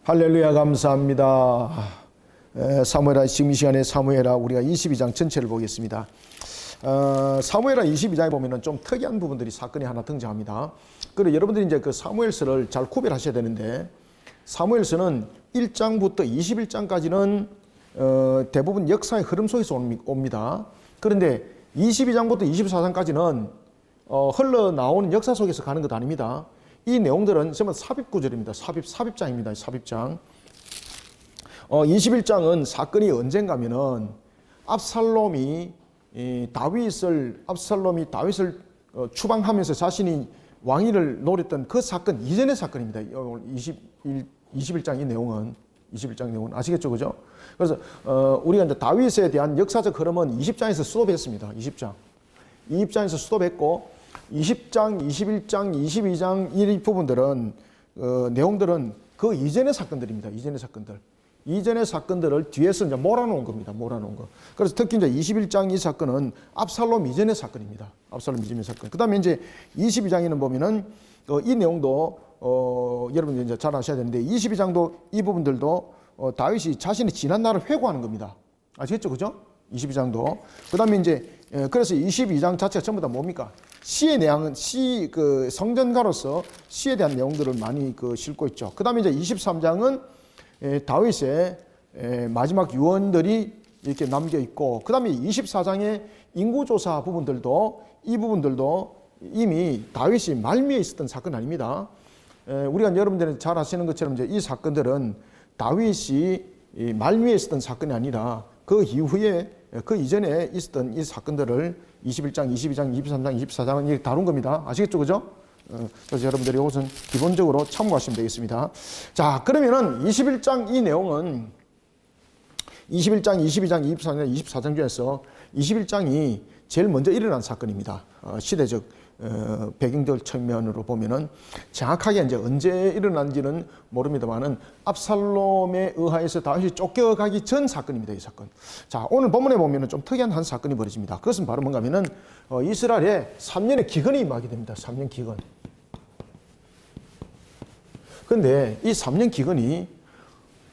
할렐루야, 감사합니다. 사무엘하 지금 이 시간에 사무엘하 우리가 22장 전체를 보겠습니다. 사무엘하 22장에 보면은 좀 특이한 부분들이 사건이 하나 등장합니다. 그리고 여러분들이 이제 그 사무엘서를 잘 구별하셔야 되는데, 사무엘서는 1장부터 21장까지는 대부분 역사의 흐름 속에서 옵니다. 그런데 22장부터 24장까지는 흘러나오는 역사 속에서 가는 것 아닙니다. 이 내용들은 전부 삽입구절입니다. 삽입장입니다. 삽입장. 21장은 사건이 언젠가면은 압살롬이 다윗을 추방하면서 자신이 왕위를 노렸던 그 사건 이전의 사건입니다. 21장 이 내용은 21장 내용은 아시겠죠, 그죠? 그래서 우리가 이제 다윗에 대한 역사적 흐름은 20장에서 스톱했습니다. 20장에서 스톱했고 20장, 21장, 22장 이 부분들은 내용들은 그 이전의 사건들입니다. 이전의 사건들을 뒤에서 이제 몰아놓은 겁니다. 몰아놓은 거. 그래서 특히 이제 21장 이 사건은 압살롬 이전의 사건입니다. 압살롬 이전의 사건. 그다음에 이제 22장에는 보면은 이 내용도 여러분들 이제 잘 아셔야 되는데 22장도 이 부분들도 다윗이 자신의 지난 날을 회고하는 겁니다. 아시겠죠, 그죠? 22장도. 그다음에 이제 그래서 22장 자체가 전부 다 뭡니까? 시의 내용은 그 성전가로서 시에 대한 내용들을 많이 싣고 있죠. 그다음에 이제 23장은 다윗의 마지막 유언들이 이렇게 남겨 있고, 그다음에 24장의 인구조사 부분들도 이 부분들도 이미 다윗이 말미에 있었던 사건 아닙니다. 우리가 여러분들은 잘 아시는 것처럼 이제 이 사건들은 다윗이 말미에 있었던 사건이 아니라 그 이후에 그 이전에 있었던 이 사건들을 21장, 22장, 23장, 24장은 이렇게 다룬 겁니다. 아시겠죠, 그죠? 그래서 여러분들이 이것은 기본적으로 참고하시면 되겠습니다. 자, 그러면은 21장 이 내용은 21장, 22장, 23장, 24장 중에서 21장이 제일 먼저 일어난 사건입니다. 시대적 배경들 측면으로 보면은 정확하게 이제 언제 일어난지는 모릅니다만은 압살롬에 의하여서 다윗이 쫓겨가기 전 사건입니다. 이 사건. 자, 오늘 본문에 보면은 좀 특이한 한 사건이 벌어집니다. 그것은 바로 뭔가 하면은 이스라엘에 3년의 기근이 임하게 됩니다. 3년 기근. 근데 이 3년 기근이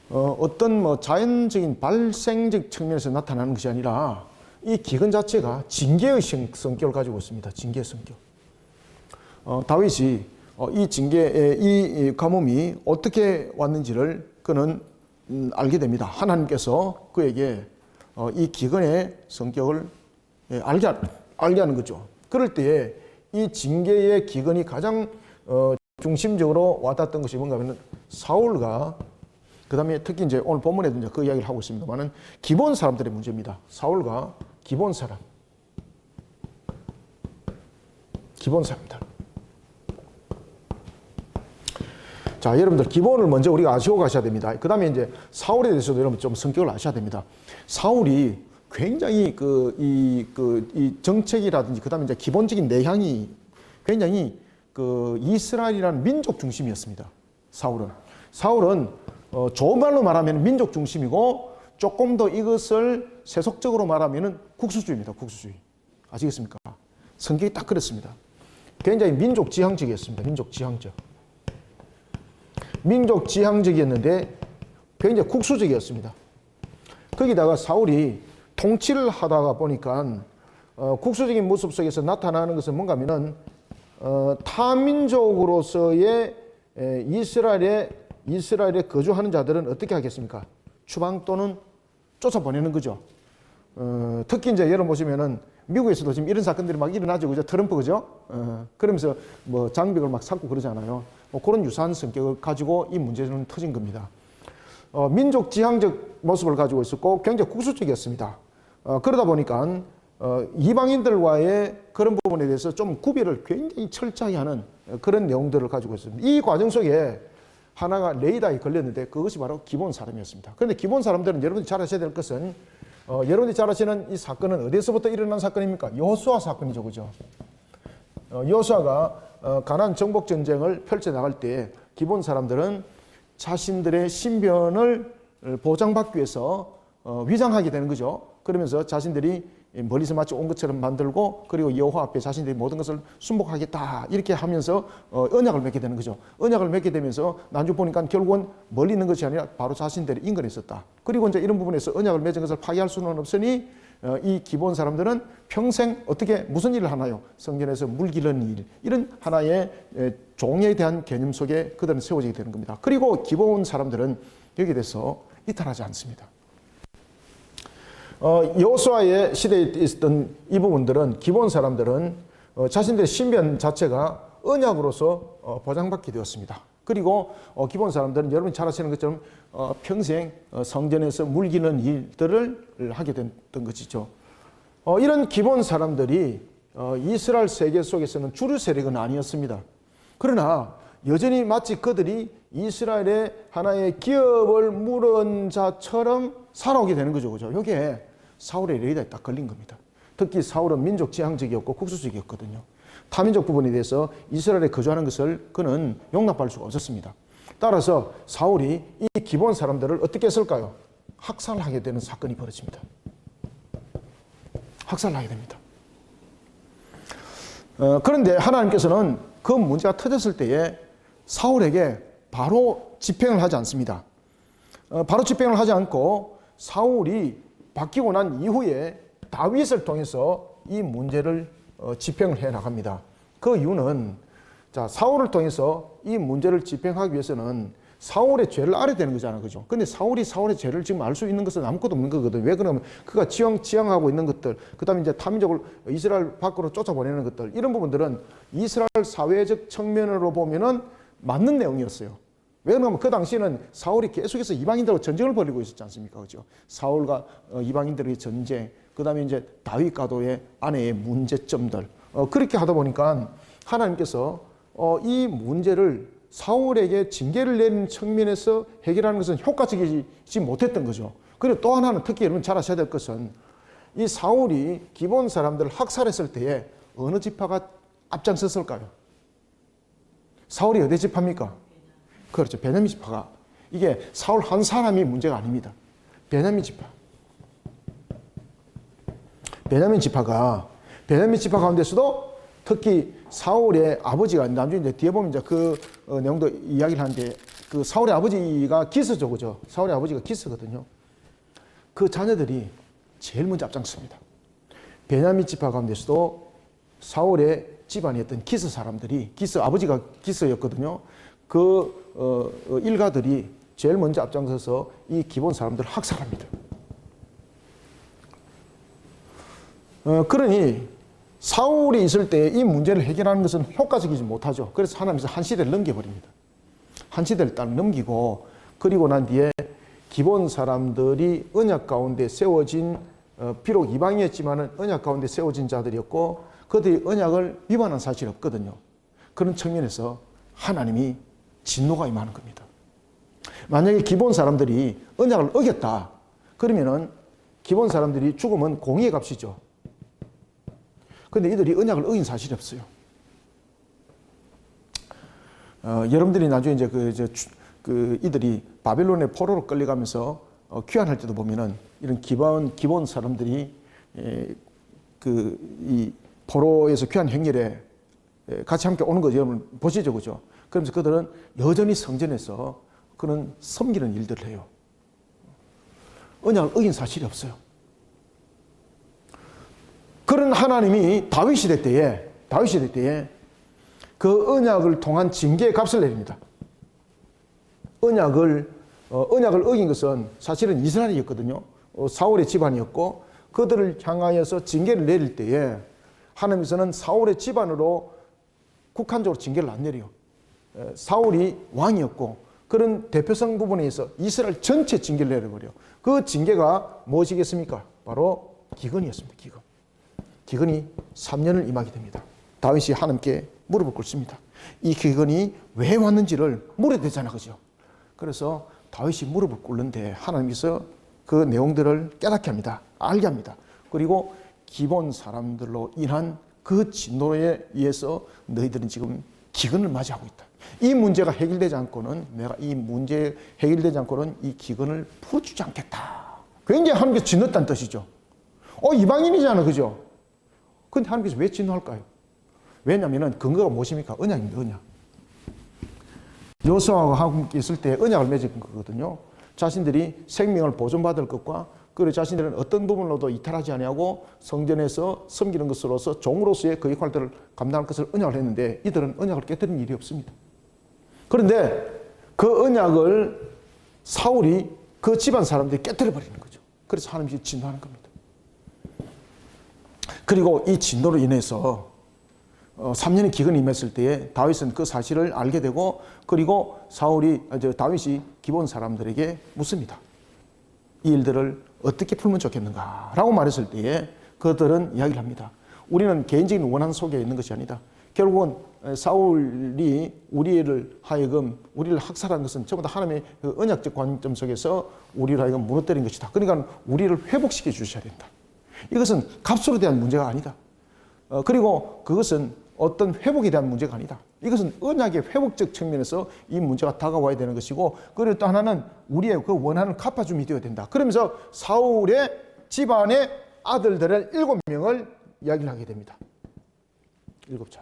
어떤 뭐 자연적인 발생적 측면에서 나타나는 것이 아니라 이 기근 자체가 징계의 성격을 가지고 있습니다. 징계의 성격. 다윗이 이 징계의 이 가뭄이 어떻게 왔는지를 그는 알게 됩니다. 하나님께서 그에게 이 기근의 성격을 알게 하는 거죠. 그럴 때에 이 징계의 기근이 가장 중심적으로 와닿았던 것이 뭔가 하면 사울과 그다음에 특히 이제 오늘 본문에도 이제 그 이야기를 하고 있습니다만은 기본 사람들의 문제입니다. 사울과 기본 사람들. 자, 여러분들 기본을 먼저 우리가 아시고 가셔야 됩니다. 그 다음에 이제 사울에 대해서도 여러분 좀 성격을 아셔야 됩니다. 사울이 굉장히 이 정책이라든지 그 다음에 이제 기본적인 내향이 굉장히 이스라엘이라는 민족 중심이었습니다. 사울은 좋은 말로 말하면 민족 중심이고 조금 더 이것을 세속적으로 말하면 국수주의입니다. 국수주의. 아시겠습니까? 성격이 딱 그렇습니다. 굉장히 민족 지향적이었습니다. 민족 지향적이었는데 굉장히 국수적이었습니다. 거기다가 사울이 통치를 하다가 보니까 국수적인 모습 속에서 나타나는 것은 뭔가 하면은 타민족으로서의 이스라엘에 거주하는 자들은 어떻게 하겠습니까? 추방 또는 쫓아보내는 거죠. 특히 이제 여러분 보시면은 미국에서도 지금 이런 사건들이 막 일어나죠, 그죠? 트럼프, 그죠? 그러면서 뭐 장벽을 막 쌓고 그러잖아요. 그런 유사한 성격을 가지고 이 문제는 터진 겁니다. 민족 지향적 모습을 가지고 있었고 굉장히 국수적이었습니다. 그러다 보니까 이방인들과의 그런 부분에 대해서 좀 구별을 굉장히 철저히 하는 그런 내용들을 가지고 있습니다. 이 과정 속에 하나가 레이다에 걸렸는데 그것이 바로 기본 사람이었습니다. 그런데 기본 사람들은 여러분이 잘 아셔야 될 것은 여러분이 잘 아시는 이 사건은 어디서부터 일어난 사건입니까? 여호수아 사건이죠, 그죠? 여호수아가 가나안 정복 전쟁을 펼쳐 나갈 때 기본 사람들은 자신들의 신변을 보장받기 위해서 위장하게 되는 거죠. 그러면서 자신들이 멀리서 마치 온 것처럼 만들고 그리고 여호와 앞에 자신들이 모든 것을 순복하겠다 이렇게 하면서 언약을 맺게 되는 거죠. 언약을 맺게 되면서 나중 보니까 결국은 멀리 있는 것이 아니라 바로 자신들이 인근에 있었다. 그리고 이제 이런 부분에서 언약을 맺은 것을 파기할 수는 없으니 이 기본 사람들은 평생 어떻게 무슨 일을 하나요? 성전에서 물 기르는 일, 이런 하나의 종에 대한 개념 속에 그들은 세워지게 되는 겁니다. 그리고 기본 사람들은 여기에 대해서 이탈하지 않습니다. 여호수아의 시대에 있었던 이 부분들은 기본 사람들은 자신들의 신변 자체가 언약으로서 보장받게 되었습니다. 그리고 기본 사람들은 여러분이 잘 아시는 것처럼 평생 성전에서 물기는 일들을 하게 됐던 것이죠. 이런 기본 사람들이 이스라엘 세계 속에서는 주류 세력은 아니었습니다. 그러나 여전히 마치 그들이 이스라엘의 하나의 기업을 물은 자처럼 살아오게 되는 거죠. 그죠? 여기에 사울의 레이더에 딱 걸린 겁니다. 특히 사울은 민족 지향적이었고 국수적이었거든요. 타민족 부분에 대해서 이스라엘에 거주하는 것을 그는 용납할 수가 없었습니다. 따라서 사울이 이 기본 사람들을 어떻게 했을까요? 학살하게 되는 사건이 벌어집니다. 학살하게 됩니다. 그런데 하나님께서는 그 문제가 터졌을 때에 사울에게 바로 집행을 하지 않습니다. 바로 집행을 하지 않고 사울이 바뀌고 난 이후에 다윗을 통해서 이 문제를 집행을 해 나갑니다. 그 이유는 사울을 통해서 이 문제를 집행하기 위해서는 사울의 죄를 알아야 되는 거잖아요. 그죠? 근데 사울이 사울의 죄를 지금 알 수 있는 것은 아무것도 없는 거거든요. 왜 그러면 그가 지향하고 있는 것들, 그 다음에 이제 타민족을 이스라엘 밖으로 쫓아보내는 것들, 이런 부분들은 이스라엘 사회적 측면으로 보면은 맞는 내용이었어요. 왜 그러냐면 그 당시에는 사울이 계속해서 이방인들과 전쟁을 벌이고 있었지 않습니까? 그죠? 사울과 이방인들의 전쟁, 그 다음에 이제 다윗과도의 아내의 문제점들, 그렇게 하다 보니까 하나님께서 이 문제를 사울에게 징계를 내리는 측면에서 해결하는 것은 효과적이지 못했던 거죠. 그리고 또 하나는 특히 여러분 잘 아셔야 될 것은 이 사울이 기본 사람들을 학살했을 때에 어느 지파가 앞장섰을까요? 사울이 어디 지파입니까? 그렇죠. 베냐민 지파가. 이게 사울 한 사람이 문제가 아닙니다. 베냐민 지파. 베냐민 지파 가운데서도 특히 사울의 아버지가 나중에 이제 뒤에 보면 이제 그 내용도 이야기를 하는데 그 사울의 아버지가 기스죠, 그죠? 사울의 아버지가 기스거든요. 그 자녀들이 제일 먼저 앞장섭니다. 베냐민 지파 가운데서도 사울의 집안이었던 기스 사람들이 아버지가 기스였거든요. 그 일가들이 제일 먼저 앞장서서 이 기본 사람들을 학살합니다. 그러니 사울이 있을 때 이 문제를 해결하는 것은 효과적이지 못하죠. 그래서 하나님께서 한 시대를 넘겨버립니다. 한 시대를 딱 넘기고 그리고 난 뒤에 기본 사람들이 언약 가운데 세워진 비록 이방이었지만 언약 가운데 세워진 자들이었고 그들이 언약을 위반한 사실이 없거든요. 그런 측면에서 하나님이 진노가 임하는 겁니다. 만약에 기본 사람들이 언약을 어겼다 그러면은 기본 사람들이 죽으면 공의의 값이죠. 그런데 이들이 언약을 어긴 사실이 없어요. 여러분들이 나중에 이제 이들이 바벨론의 포로로 끌려가면서 귀환할 때도 보면은 이런 기본 사람들이 이 포로에서 귀환 행렬에 같이 함께 오는 거 여러분 보시죠, 그죠? 그러면서 그들은 여전히 성전에서 그는 섬기는 일들을 해요. 언약을 어긴 사실이 없어요. 그런 하나님이 다윗 시대 때에 그 언약을 통한 징계의 값을 내립니다. 언약을 어긴 것은 사실은 이스라엘이었거든요. 사울의 집안이었고 그들을 향하여서 징계를 내릴 때에 하나님께서는 사울의 집안으로 국한적으로 징계를 안 내려요. 사울이 왕이었고 그런 대표성 부분에 있어 이스라엘 전체 징계를 내려버려요. 그 징계가 무엇이겠습니까? 바로 기근이었습니다. 기근이 3년을 임하게 됩니다. 다윗이 하나님께 무릎을 꿇습니다. 이 기근이 왜 왔는지를 물어야 되잖아, 그죠? 그래서 다윗이 무릎을 꿇는데 하나님께서 그 내용들을 깨닫게 합니다. 알게 합니다. 그리고 기본 사람들로 인한 그 진노에 의해서 너희들은 지금 기근을 맞이하고 있다. 이 문제가 해결되지 않고는 내가 이 문제 해결되지 않고는 이 기근을 풀어주지 않겠다. 굉장히 하나님께서 진노했다는 뜻이죠. 이방인이잖아, 그죠? 근데 하나님께서 왜 진노할까요? 왜냐하면 근거가 무엇입니까? 언약입니다, 언약. 여호수아와 함께 있을 때 언약을 맺은 거거든요. 자신들이 생명을 보존받을 것과 그리고 자신들은 어떤 부분으로도 이탈하지 아니하고 성전에서 섬기는 것으로서 종으로서의 그 역할들을 감당할 것을 언약을 했는데 이들은 언약을 깨뜨린 일이 없습니다. 그런데 그 언약을 사울이 그 집안 사람들이 깨뜨려 버리는 거죠. 그래서 하나님이 진노하는 겁니다. 그리고 이 진노로 인해서 3년의 기근이 임했을 때에 다윗은 그 사실을 알게 되고 그리고 다윗이 기본 사람들에게 묻습니다. 이 일들을 어떻게 풀면 좋겠는가 라고 말했을 때에 그들은 이야기를 합니다. 우리는 개인적인 원한 속에 있는 것이 아니다. 결국은 사울이 우리를 학살한 것은 전부 다 하나님의 그 언약적 관점 속에서 우리를 하여금 무너뜨린 것이다. 그러니까 우리를 회복시켜 주셔야 된다. 이것은 값으로 대한 문제가 아니다. 그리고 그것은 어떤 회복에 대한 문제가 아니다. 이것은 언약의 회복적 측면에서 이 문제가 다가와야 되는 것이고 그리고 또 하나는 우리의 그 원한을 갚아줌이 되어야 된다. 그러면서 사울의 집안의 아들들을 7명을 이야기를 하게 됩니다. 7자녀.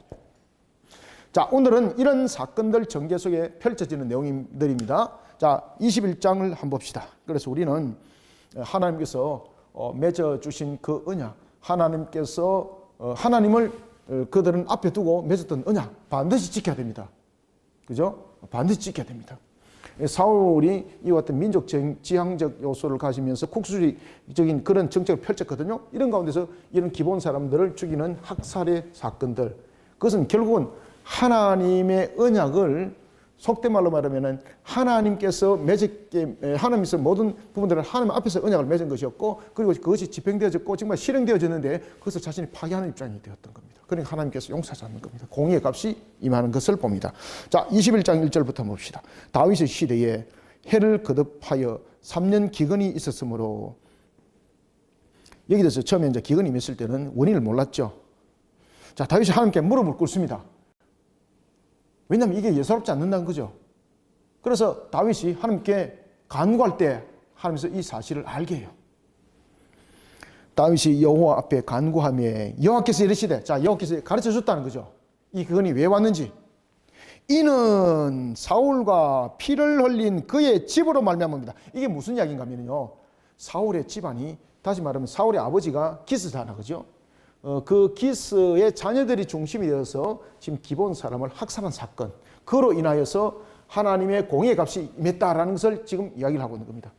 자, 오늘은 이런 사건들 전개 속에 펼쳐지는 내용들입니다. 자, 21장을 한번 봅시다. 그래서 우리는 하나님께서 맺어주신 그 언약, 하나님을 그들은 앞에 두고 맺었던 언약 반드시 지켜야 됩니다. 그죠? 반드시 지켜야 됩니다. 사울이 이와 같은 민족 지향적 요소를 가지면서 국수주의적인 그런 정책을 펼쳤거든요. 이런 가운데서 이런 기본 사람들을 죽이는 학살의 사건들, 그것은 결국은 하나님의 언약을 속된 말로 말하면 하나님께서 모든 부분들을 하나님 앞에서 언약을 맺은 것이었고 그리고 그것이 집행되어졌고 정말 실행되어졌는데 그것을 자신이 파괴하는 입장이 되었던 겁니다. 그러니까 하나님께서 용서하지 않는 겁니다. 공의의 값이 임하는 것을 봅니다. 자, 21장 1절부터 봅시다. 다윗의 시대에 해를 거듭하여 3년 기근이 있었으므로 여기 대해서 처음에 이제 기근이 임했을 때는 원인을 몰랐죠. 자, 다윗이 하나님께 무릎을 꿇습니다. 왜냐하면 이게 예사롭지 않는다는 거죠. 그래서 다윗이 하나님께 간구할 때 하나님께서 이 사실을 알게 해요. 다윗이 여호와 앞에 간구하며 여호와께서 이르시되, 자, 여호와께서 가르쳐 줬다는 거죠. 이 기근이 왜 왔는지. 이는 사울과 피를 흘린 그의 집으로 말미암아입니다. 이게 무슨 이야기인가 하면요, 사울의 집안이, 다시 말하면 사울의 아버지가 기스잖아, 그죠? 그 기스의 자녀들이 중심이 되어서 지금 기본 사람을 학살한 사건, 그로 인하여서 하나님의 공의의 값이 임했다라는 것을 지금 이야기를 하고 있는 겁니다.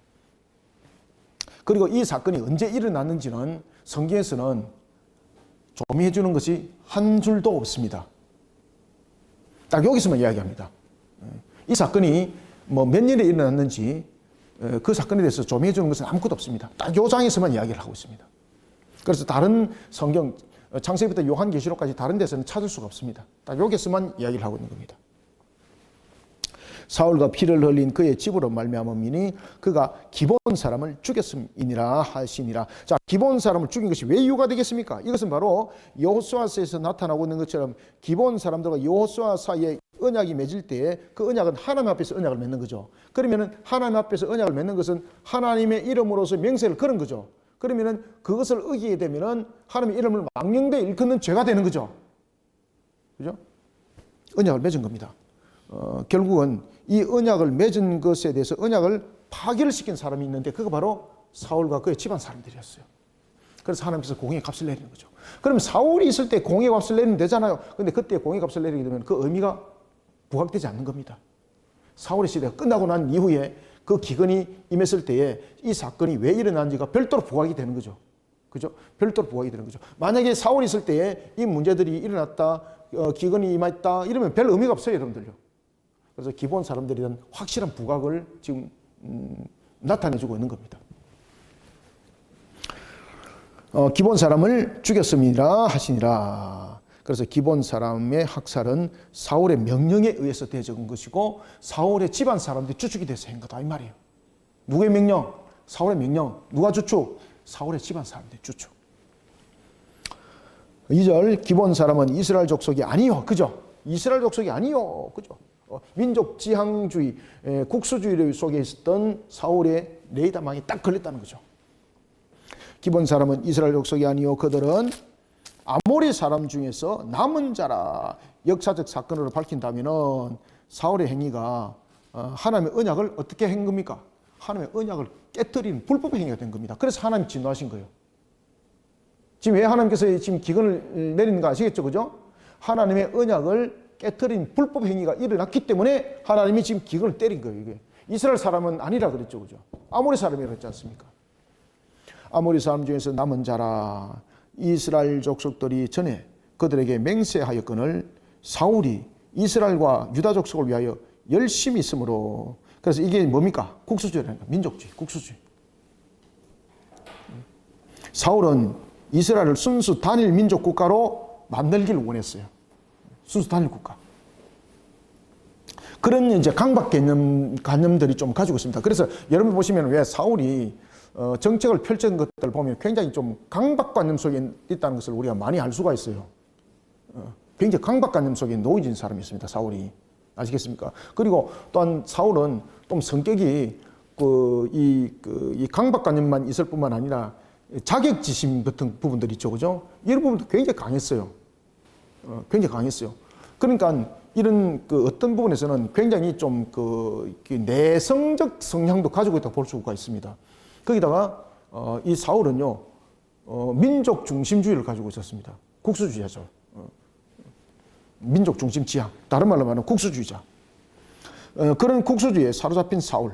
그리고 이 사건이 언제 일어났는지는 성경에서는 조명해 주는 것이 한 줄도 없습니다. 딱 여기서만 이야기합니다. 이 사건이 몇 년에 일어났는지 그 사건에 대해서 조명해 주는 것은 아무것도 없습니다. 딱 요 장에서만 이야기를 하고 있습니다. 그래서 다른 성경, 창세기부터 요한계시록까지 다른 데서는 찾을 수가 없습니다. 딱 여기서만 이야기를 하고 있는 겁니다. 사울과 피를 흘린 그의 집으로 말미암음이니 그가 기본 사람을 죽였음이니라 하시니라. 자, 기본 사람을 죽인 것이 왜 이유가 되겠습니까? 이것은 바로 여호수아서에서 나타나고 있는 것처럼 기본 사람들과 여호수아 사이에 언약이 맺을 때에 그 언약은 하나님 앞에서 언약을 맺는 거죠. 그러면은 하나님 앞에서 언약을 맺는 것은 하나님의 이름으로서 명세를 걸은 거죠. 그러면은 그것을 어기게 되면은 하나님의 이름을 망령되이 일컫는 죄가 되는 거죠. 그죠? 언약을 맺은 겁니다. 결국은 이 언약을 맺은 것에 대해서 언약을 파기를 시킨 사람이 있는데 그거 바로 사울과 그의 집안 사람들이었어요. 그래서 하나님께서 공의의 값을 내리는 거죠. 그럼 사울이 있을 때 공의의 값을 내리면 되잖아요. 근데 그때 공의의 값을 내리게 되면 그 의미가 부각되지 않는 겁니다. 사울의 시대가 끝나고 난 이후에 그 기근이 임했을 때에 이 사건이 왜 일어난지가 별도로 부각이 되는 거죠. 그죠? 별도로 부각이 되는 거죠. 만약에 사울이 있을 때에 이 문제들이 일어났다, 기근이 임했다, 이러면 별 의미가 없어요, 여러분들요. 그래서 기본 사람들에 대한 확실한 부각을 지금 나타내주고 있는 겁니다. 기본 사람을 죽였음이라 하시니라. 그래서 기본 사람의 학살은 사울의 명령에 의해서 되어진 것이고 사울의 집안 사람들이 주축이 돼서 한 거다 이 말이에요. 누구의 명령? 사울의 명령. 누가 주축? 사울의 집안 사람들이 주축. 2절 기본 사람은 이스라엘 족속이 아니요. 그죠? 이스라엘 족속이 아니요. 그죠? 민족 지향주의, 국수주의 속에 있었던 사울의 레이다망이 딱 걸렸다는 거죠. 기본 사람은 이스라엘 족속이 아니요 그들은 아모리 사람 중에서 남은 자라. 역사적 사건으로 밝힌다면은 사울의 행위가 하나님의 언약을 어떻게 한 겁니까? 하나님의 언약을 깨뜨리는 불법 행위가 된 겁니다. 그래서 하나님이 진노하신 거예요. 지금 왜 하나님께서 지금 기근을 내리는 거 아시겠죠? 그죠? 하나님의 언약을 깨뜨린 불법 행위가 일어났기 때문에 하나님이 지금 기근을 때린 거예요. 이게 이스라엘 사람은 아니라 그랬죠. 그죠? 아모리 사람이라 그랬지 않습니까? 아모리 사람 중에서 남은 자라. 이스라엘 족속들이 전에 그들에게 맹세하였거늘 사울이 이스라엘과 유다 족속을 위하여 열심히 있으므로. 그래서 이게 뭡니까? 국수주의라니까. 민족주의, 국수주의. 사울은 이스라엘을 순수 단일 민족 국가로 만들기를 원했어요. 순수 단일 국가. 그런 이제 강박 관념들이 좀 가지고 있습니다. 그래서 여러분 보시면 왜 사울이 정책을 펼친 것들을 보면 굉장히 좀 강박관념 속에 있다는 것을 우리가 많이 알 수가 있어요. 굉장히 강박관념 속에 놓여진 사람이 있습니다. 사울이. 아시겠습니까? 그리고 또한 사울은 좀 성격이 이 강박관념만 있을 뿐만 아니라 자격지심 같은 부분들이 있죠. 그죠? 이런 부분도 굉장히 강했어요. 굉장히 강했어요. 그러니까 이런 어떤 부분에서는 굉장히 좀 내성적 성향도 가지고 있다고 볼 수가 있습니다. 거기다가 이 사울은요 민족 중심주의를 가지고 있었습니다. 국수주의자죠. 민족 중심 지향, 다른 말로 말하면 국수주의자. 그런 국수주의에 사로잡힌 사울.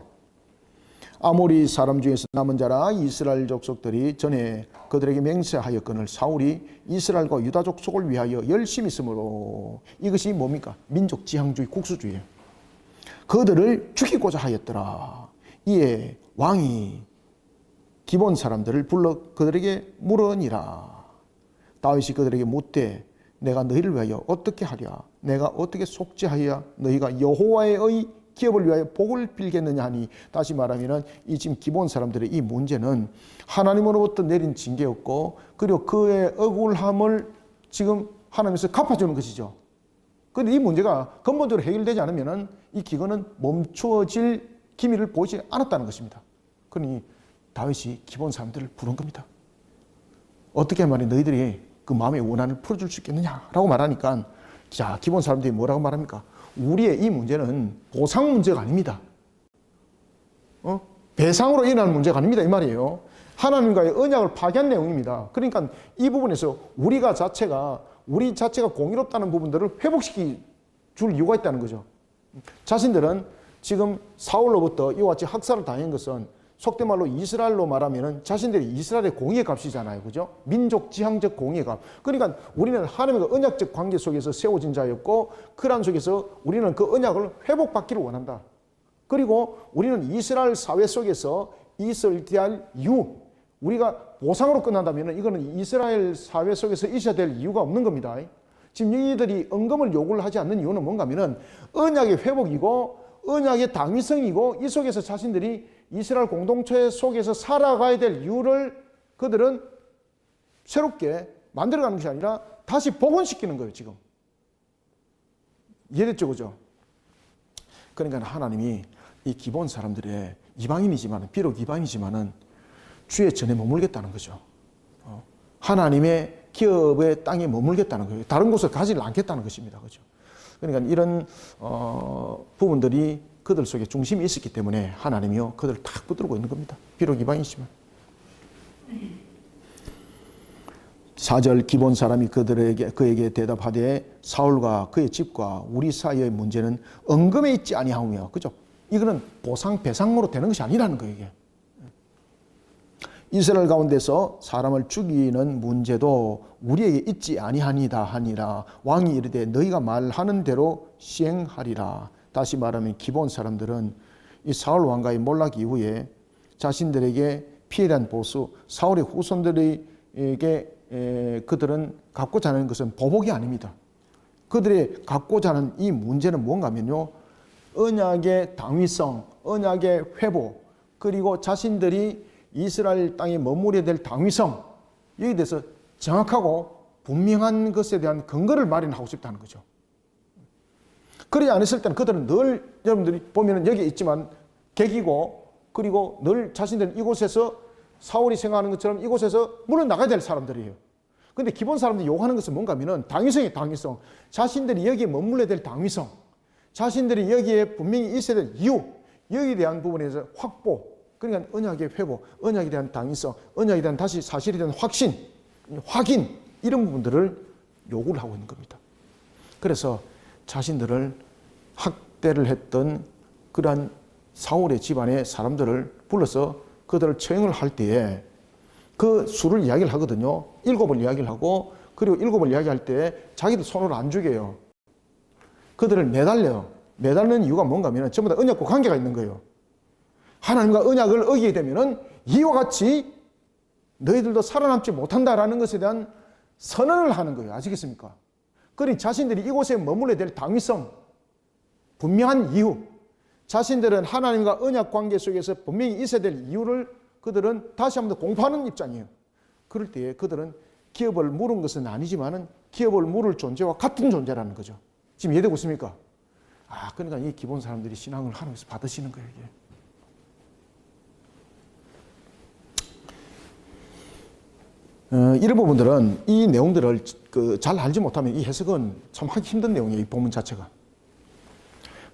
아모리 사람 중에서 남은 자라. 이스라엘 족속들이 전에 그들에게 맹세하였거늘 사울이 이스라엘과 유다 족속을 위하여 열심히 있으므로. 이것이 뭡니까? 민족 지향주의, 국수주의예요. 그들을 죽이고자 하였더라. 이에 왕이 기본 사람들을 불러 그들에게 물으니라. 다윗이 그들에게 묻되 내가 너희를 위하여 어떻게 하랴? 내가 어떻게 속죄하여 너희가 여호와의 기업을 위하여 복을 빌겠느냐 하니. 다시 말하면 이 지금 기본 사람들의 이 문제는 하나님으로부터 내린 징계였고 그리고 그의 억울함을 지금 하나님께서 갚아주는 것이죠. 그런데 이 문제가 근본적으로 해결되지 않으면 이 기근은 멈추어질 기미를 보이지 않았다는 것입니다. 그러니 다윗이 기본 사람들을 부른 겁니다. 어떻게 하면 너희들이 그 마음의 원한을 풀어줄 수 있겠느냐라고 말하니까 자, 기본 사람들이 뭐라고 말합니까? 우리의 이 문제는 보상 문제가 아닙니다. 배상으로 일어나는 문제가 아닙니다. 이 말이에요. 하나님과의 언약을 파괴한 내용입니다. 그러니까 이 부분에서 우리 자체가 공의롭다는 부분들을 회복시키 줄 이유가 있다는 거죠. 자신들은 지금 사울로부터 이와 같이 학살을 당한 것은 속된 말로 이스라엘로 말하면 자신들이 이스라엘의 공의의 값이잖아요. 그죠? 민족 지향적 공의의 값. 그러니까 우리는 하나님과 언약적 관계 속에서 세워진 자였고 그러한 속에서 우리는 그 언약을 회복받기를 원한다. 그리고 우리는 이스라엘 사회 속에서 있어야 할 이유, 우리가 보상으로 끝난다면 이거는 이스라엘 사회 속에서 있어야 될 이유가 없는 겁니다. 지금 이들이 언금을 요구를 하지 않는 이유는 뭔가 하면 언약의 회복이고 언약의 당위성이고 이 속에서 자신들이 이스라엘 공동체 속에서 살아가야 될 이유를 그들은 새롭게 만들어가는 것이 아니라 다시 복원시키는 거예요. 지금 이해됐죠? 그죠? 그러니까 하나님이 이 기본 사람들의 비록 이방인이지만은 주의 전에 머물겠다는 거죠. 하나님의 기업의 땅에 머물겠다는 거예요. 다른 곳을 가지를 않겠다는 것입니다. 그죠? 그러니까 이런 부분들이 그들 속에 중심이 있었기 때문에 하나님이요 그들을 탁 붙들고 있는 겁니다. 비록 이방이지만. 4절 기본 사람이 그에게 대답하되 사울과 그의 집과 우리 사이의 문제는 언금에 있지 아니하오며. 그죠? 이거는 보상 배상으로 되는 것이 아니라는 거예요. 이게. 이스라엘 가운데서 사람을 죽이는 문제도 우리에게 있지 아니하니다 하니라. 왕이 이르되 너희가 말하는 대로 시행하리라. 다시 말하면 기본 사람들은 이 사울 왕가의 몰락 이후에 자신들에게 피해난 보수, 사울의 후손들에게 그들은 갖고자 하는 것은 보복이 아닙니다. 그들이 갖고자 하는 이 문제는 뭔가 하면요, 언약의 당위성, 언약의 회복, 그리고 자신들이 이스라엘 땅에 머무려야 될 당위성, 여기에 대해서 정확하고 분명한 것에 대한 근거를 마련하고 싶다는 거죠. 그러지 않았을 때는 그들은 늘 여러분들이 보면 여기 있지만 객이고, 그리고 늘 자신들은 이곳에서 사울이 생각하는 것처럼 이곳에서 물러나가야 될 사람들이에요. 근데 기본 사람들이 요구하는 것은 뭔가 하면은 당위성이에요. 당위성. 자신들이 여기에 머물러야 될 당위성. 자신들이 여기에 분명히 있어야 될 이유. 여기에 대한 부분에서 확보. 그러니까 언약의 회복, 언약에 대한 당위성, 언약에 대한 다시 사실에 대한 확신, 확인 이런 부분들을 요구를 하고 있는 겁니다. 그래서 자신들을 학대를 했던 그러한 사울의 집안의 사람들을 불러서 그들을 처형을 할 때에 그 수를 이야기를 하거든요. 7을 이야기를 하고 그리고 7을 이야기할 때 자기들 손으로 안 죽여요. 그들을 매달려요. 매달리는 이유가 뭔가 하면 전부 다 언약과 관계가 있는 거예요. 하나님과 언약을 어기게 되면은 이와 같이 너희들도 살아남지 못한다라는 것에 대한 선언을 하는 거예요. 아시겠습니까? 그러니 자신들이 이곳에 머물러야 될 당위성, 분명한 이유, 자신들은 하나님과 언약 관계 속에서 분명히 있어야 될 이유를 그들은 다시 한번 더 공부하는 입장이에요. 그럴 때에 그들은 기업을 물은 것은 아니지만은 기업을 물을 존재와 같은 존재라는 거죠. 지금 이해되고 있습니까? 그러니까 이 기본 사람들이 신앙을 하나님께서 받으시는 거예요, 이게. 이런 부분들은 이 내용들을 잘 알지 못하면 이 해석은 참 하기 힘든 내용이에요. 이 본문 자체가.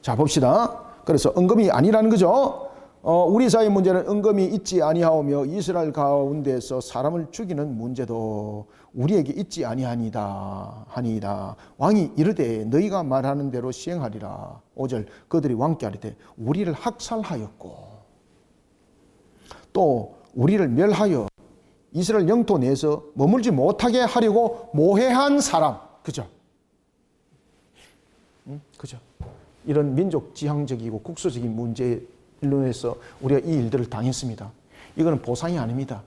자, 봅시다. 그래서 은금이 아니라는 거죠. 우리 사회의 문제는 은금이 있지 아니하오며 이스라엘 가운데서 사람을 죽이는 문제도 우리에게 있지 아니하니이다. 왕이 이르되 너희가 말하는 대로 시행하리라. 5절 그들이 왕께 아뢰되 우리를 학살하였고 또 우리를 멸하여 이스라엘 영토 내에서 머물지 못하게 하려고 모해한 사람. 그죠? 그죠? 이런 민족 지향적이고 국소적인 문제에 인해서 우리가 이 일들을 당했습니다. 이거는 보상이 아닙니다.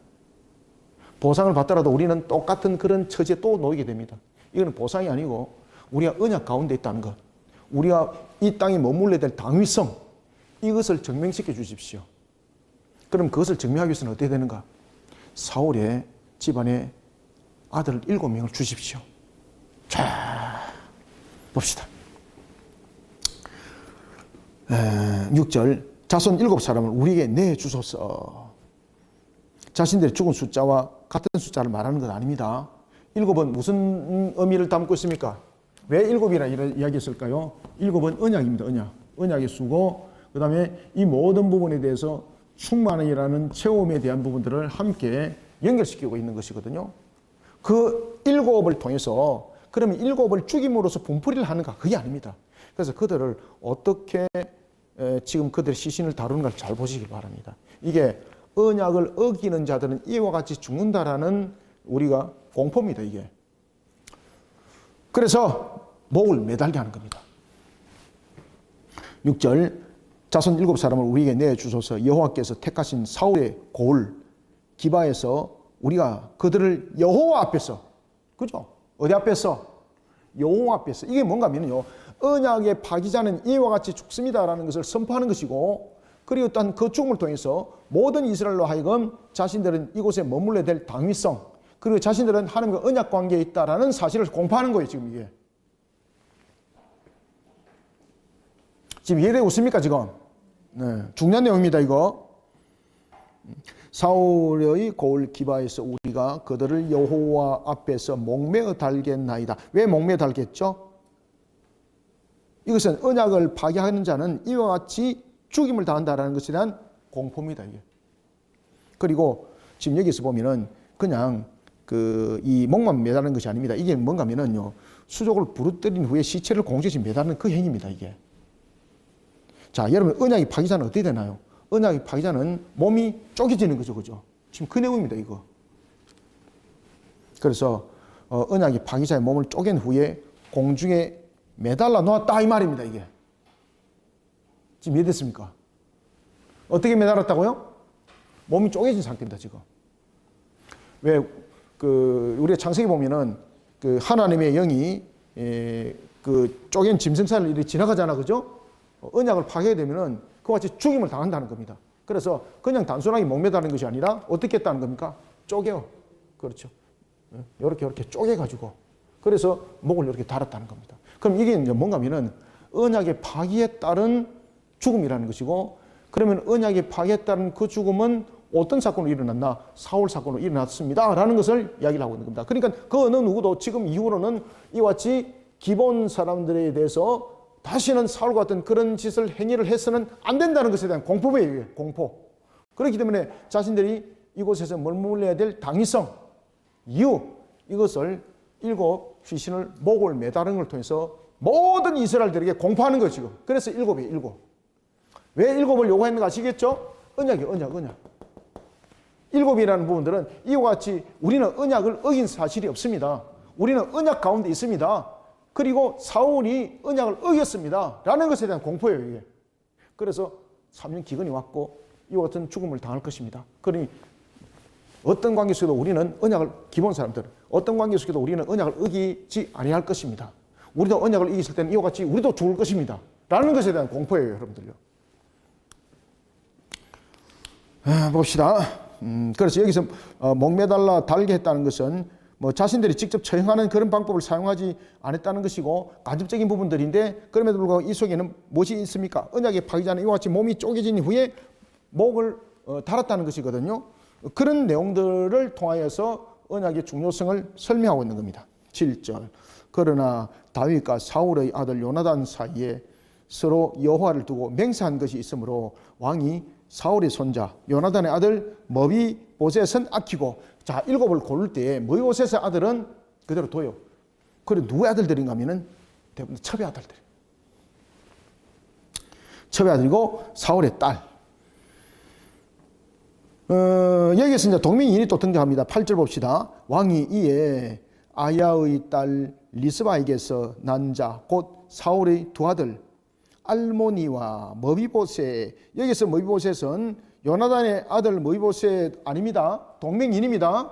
보상을 받더라도 우리는 똑같은 그런 처지에 또 놓이게 됩니다. 이거는 보상이 아니고 우리가 언약 가운데 있다는 것, 우리가 이 땅에 머물러야 될 당위성, 이것을 증명시켜 주십시오. 그럼 그것을 증명하기 위해서는 어떻게 되는가? 사울의 집안에 아들 7명을 주십시오. 자, 봅시다. 6절 자손 7사람을 우리에게 내주소서. 자신들의 죽은 숫자와 같은 숫자를 말하는 건 아닙니다. 7은 무슨 의미를 담고 있습니까? 왜 7이라 이야기했을까요? 7은 언약입니다. 언약의 수고, 그 다음에 이 모든 부분에 대해서 충만이라는 체험에 대한 부분들을 함께 연결시키고 있는 것이거든요. 그 7을 통해서 그러면 7을 죽임으로써 분풀이를 하는가? 그게 아닙니다. 그래서 그들을 어떻게 지금 그들의 시신을 다루는가를 잘 보시길 바랍니다. 이게 언약을 어기는 자들은 이와 같이 죽는다라는 우리가 공포입니다, 이게. 그래서 목을 매달게 하는 겁니다. 6절 자손 7사람을 우리에게 내주소서. 여호와께서 택하신 사울의 고을 기바에서 우리가 그들을 여호와 앞에서, 그죠? 어디 앞에서? 여호와 앞에서. 이게 뭔가 하면요, 언약의 파기자는 이와 같이 죽습니다라는 것을 선포하는 것이고, 그리고 또한 그 죽음을 통해서 모든 이스라엘로 하여금 자신들은 이곳에 머물러야 될 당위성, 그리고 자신들은 하나님과 언약 관계에 있다라는 사실을 공포하는 거예요, 지금 이게. 지금 이해되고 있습니까, 지금? 네, 중요한 내용입니다, 이거. 사울의 고을 기바에서 우리가 그들을 여호와 앞에서 목매어 달겠나이다. 왜 목매어 달겠죠? 이것은 언약을 파괴하는 자는 이와 같이 죽임을 당한다라는 것에 대한 공포입니다, 이게. 그리고 지금 여기서 보면은 그냥 이 목만 매다는 것이 아닙니다. 이게 뭔가 하면은요, 수족을 부르뜨린 후에 시체를 공중에 매다는 그 행위입니다, 이게. 자, 여러분, 언약이 파기자는 어떻게 되나요? 언약이 파기자는 몸이 쪼개지는 거죠, 그죠? 지금 그 내용입니다, 이거. 그래서 언약이 파기자의 몸을 쪼갠 후에 공중에 매달아 놓았다 이 말입니다, 이게. 지금 이해됐습니까? 어떻게 매달았다고요? 몸이 쪼개진 상태입니다, 지금. 왜 우리가 창세기 보면은 하나님의 영이 쪼갠 짐승살을 이렇게 지나가잖아, 그죠? 언약을 파괴되면은 그와 같이 죽임을 당한다는 겁니다. 그래서 그냥 단순하게 목매다는 것이 아니라 어떻게 했다는 겁니까? 쪼개요. 그렇죠. 이렇게 쪼개가지고 그래서 목을 이렇게 달았다는 겁니다. 그럼 이게 이제 뭔가 하면은 언약의 파기에 따른 죽음이라는 것이고, 그러면 언약의 파기에 따른 그 죽음은 어떤 사건으로 일어났나? 사울 사건으로 일어났습니다. 라는 것을 이야기를 하고 있는 겁니다. 그러니까 그 어느 누구도 지금 이후로는 이와 같이 기본 사람들에 대해서 다시는 사울과 같은 그런 짓을 행위를 해서는 안 된다는 것에 대한 공포예요. 공포. 그렇기 때문에 자신들이 이곳에서 머물러야 될 당위성, 이유, 이것을 7 휘신을 목을 매다는 걸 통해서 모든 이스라엘들에게 공포하는 거예요, 지금. 그래서 7이에요, 7. 왜 7을 요구했는가 아시겠죠? 언약이에요, 언약. 7이라는 부분들은 이와 같이 우리는 언약을 어긴 사실이 없습니다. 우리는 언약 가운데 있습니다. 그리고 사울이 언약을 어겼습니다. 라는 것에 대한 공포예요, 이게. 그래서 3년 기근이 왔고 이와 같은 죽음을 당할 것입니다. 그러니 어떤 관계 속에도 우리는 언약을, 기본 사람들, 어떤 관계 속에도 우리는 언약을 어기지 아니할 것입니다. 우리도 언약을 이겼을 때는 이와 같이 우리도 죽을 것입니다. 라는 것에 대한 공포예요, 여러분들요. 봅시다. 그래서 여기서 목매달라 달게 했다는 것은 뭐 자신들이 직접 처형하는 그런 방법을 사용하지 않았다는 것이고 간접적인 부분들인데, 그럼에도 불구하고 이 속에는 무엇이 있습니까? 언약의 파기자는 이와 같이 몸이 쪼개진 후에 목을 달았다는 것이거든요. 그런 내용들을 통하여서 언약의 중요성을 설명하고 있는 겁니다. 7절. 그러나 다윗과 사울의 아들 요나단 사이에 서로 여호와를 두고 맹세한 것이 있으므로 왕이 사울의 손자 요나단의 아들 머비보셋은 아끼고, 자, 7을 고를 때 머비보셋의 아들은 그대로 둬요. 그리고 누구의 아들들인가 하면은 대부분 첩의 아들들. 첩의 아들이고 사울의 딸. 여기에서 이제 동명이인이 또 등장합니다. 8절 봅시다. 왕이 이에 아야의 딸 리스바에게서 난 자 곧 사울의 두 아들 알모니와 머비보셋. 여기서 머비보셋은 요나단의 아들 머비보셋 아닙니다. 동명이인입니다.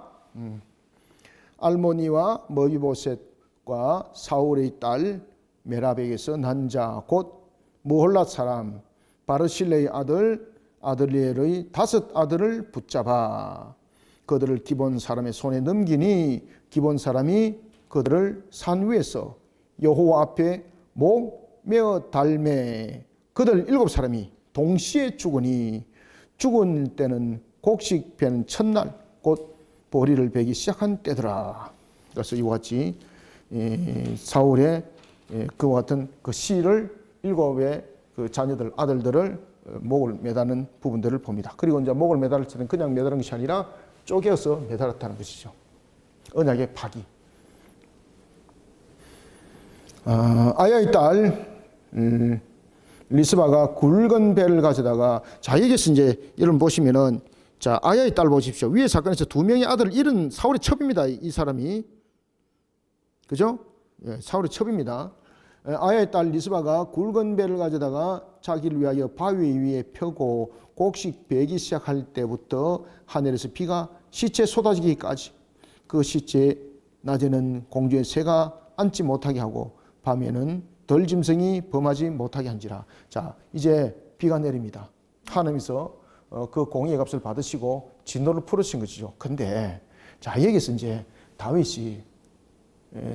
알모니와 머비보셋과 사울의 딸 메랍에게서 난 자 곧 무홀랏 사람 바르실레의 아들 아들리엘의 5 아들을 붙잡아 그들을 기본 사람의 손에 넘기니 기본 사람이 그들을 산 위에서 여호와 앞에 목 메어 달매 그들 7 사람이 동시에 죽으니 죽은 때는 곡식 베는 첫날 곧 보리를 베기 시작한 때더라. 그래서 이와 같이 사울의 그와 같은 그 씨를 7의 그 자녀들 아들들을 목을 매다는 부분들을 봅니다. 그리고 이제 목을 매달을 때는 그냥 매다는 것이 아니라 쪼개어서 매달았다는 것이죠. 언약의 파기. 아야의 딸 리스바가 굵은 배를 가져다가, 자, 여기서 이제 여러분 보시면은, 자, 아야의 딸 보십시오. 위의 사건에서 2명의 아들을 잃은 사울의 첩입니다. 이 사람이. 그죠? 예, 사울의 첩입니다. 아야의 딸 리스바가 굵은 배를 가져다가 자기를 위하여 바위 위에 펴고 곡식 베기 시작할 때부터 하늘에서 비가 시체에 쏟아지기까지 그 시체에 낮에는 공중에 새가 앉지 못하게 하고 밤에는 덜짐승이 범하지 못하게 한지라. 자, 이제 비가 내립니다. 하나님께서 그 공의의 값을 받으시고 진노를 풀으신 것이죠. 근데 자, 여기서 이제 다윗이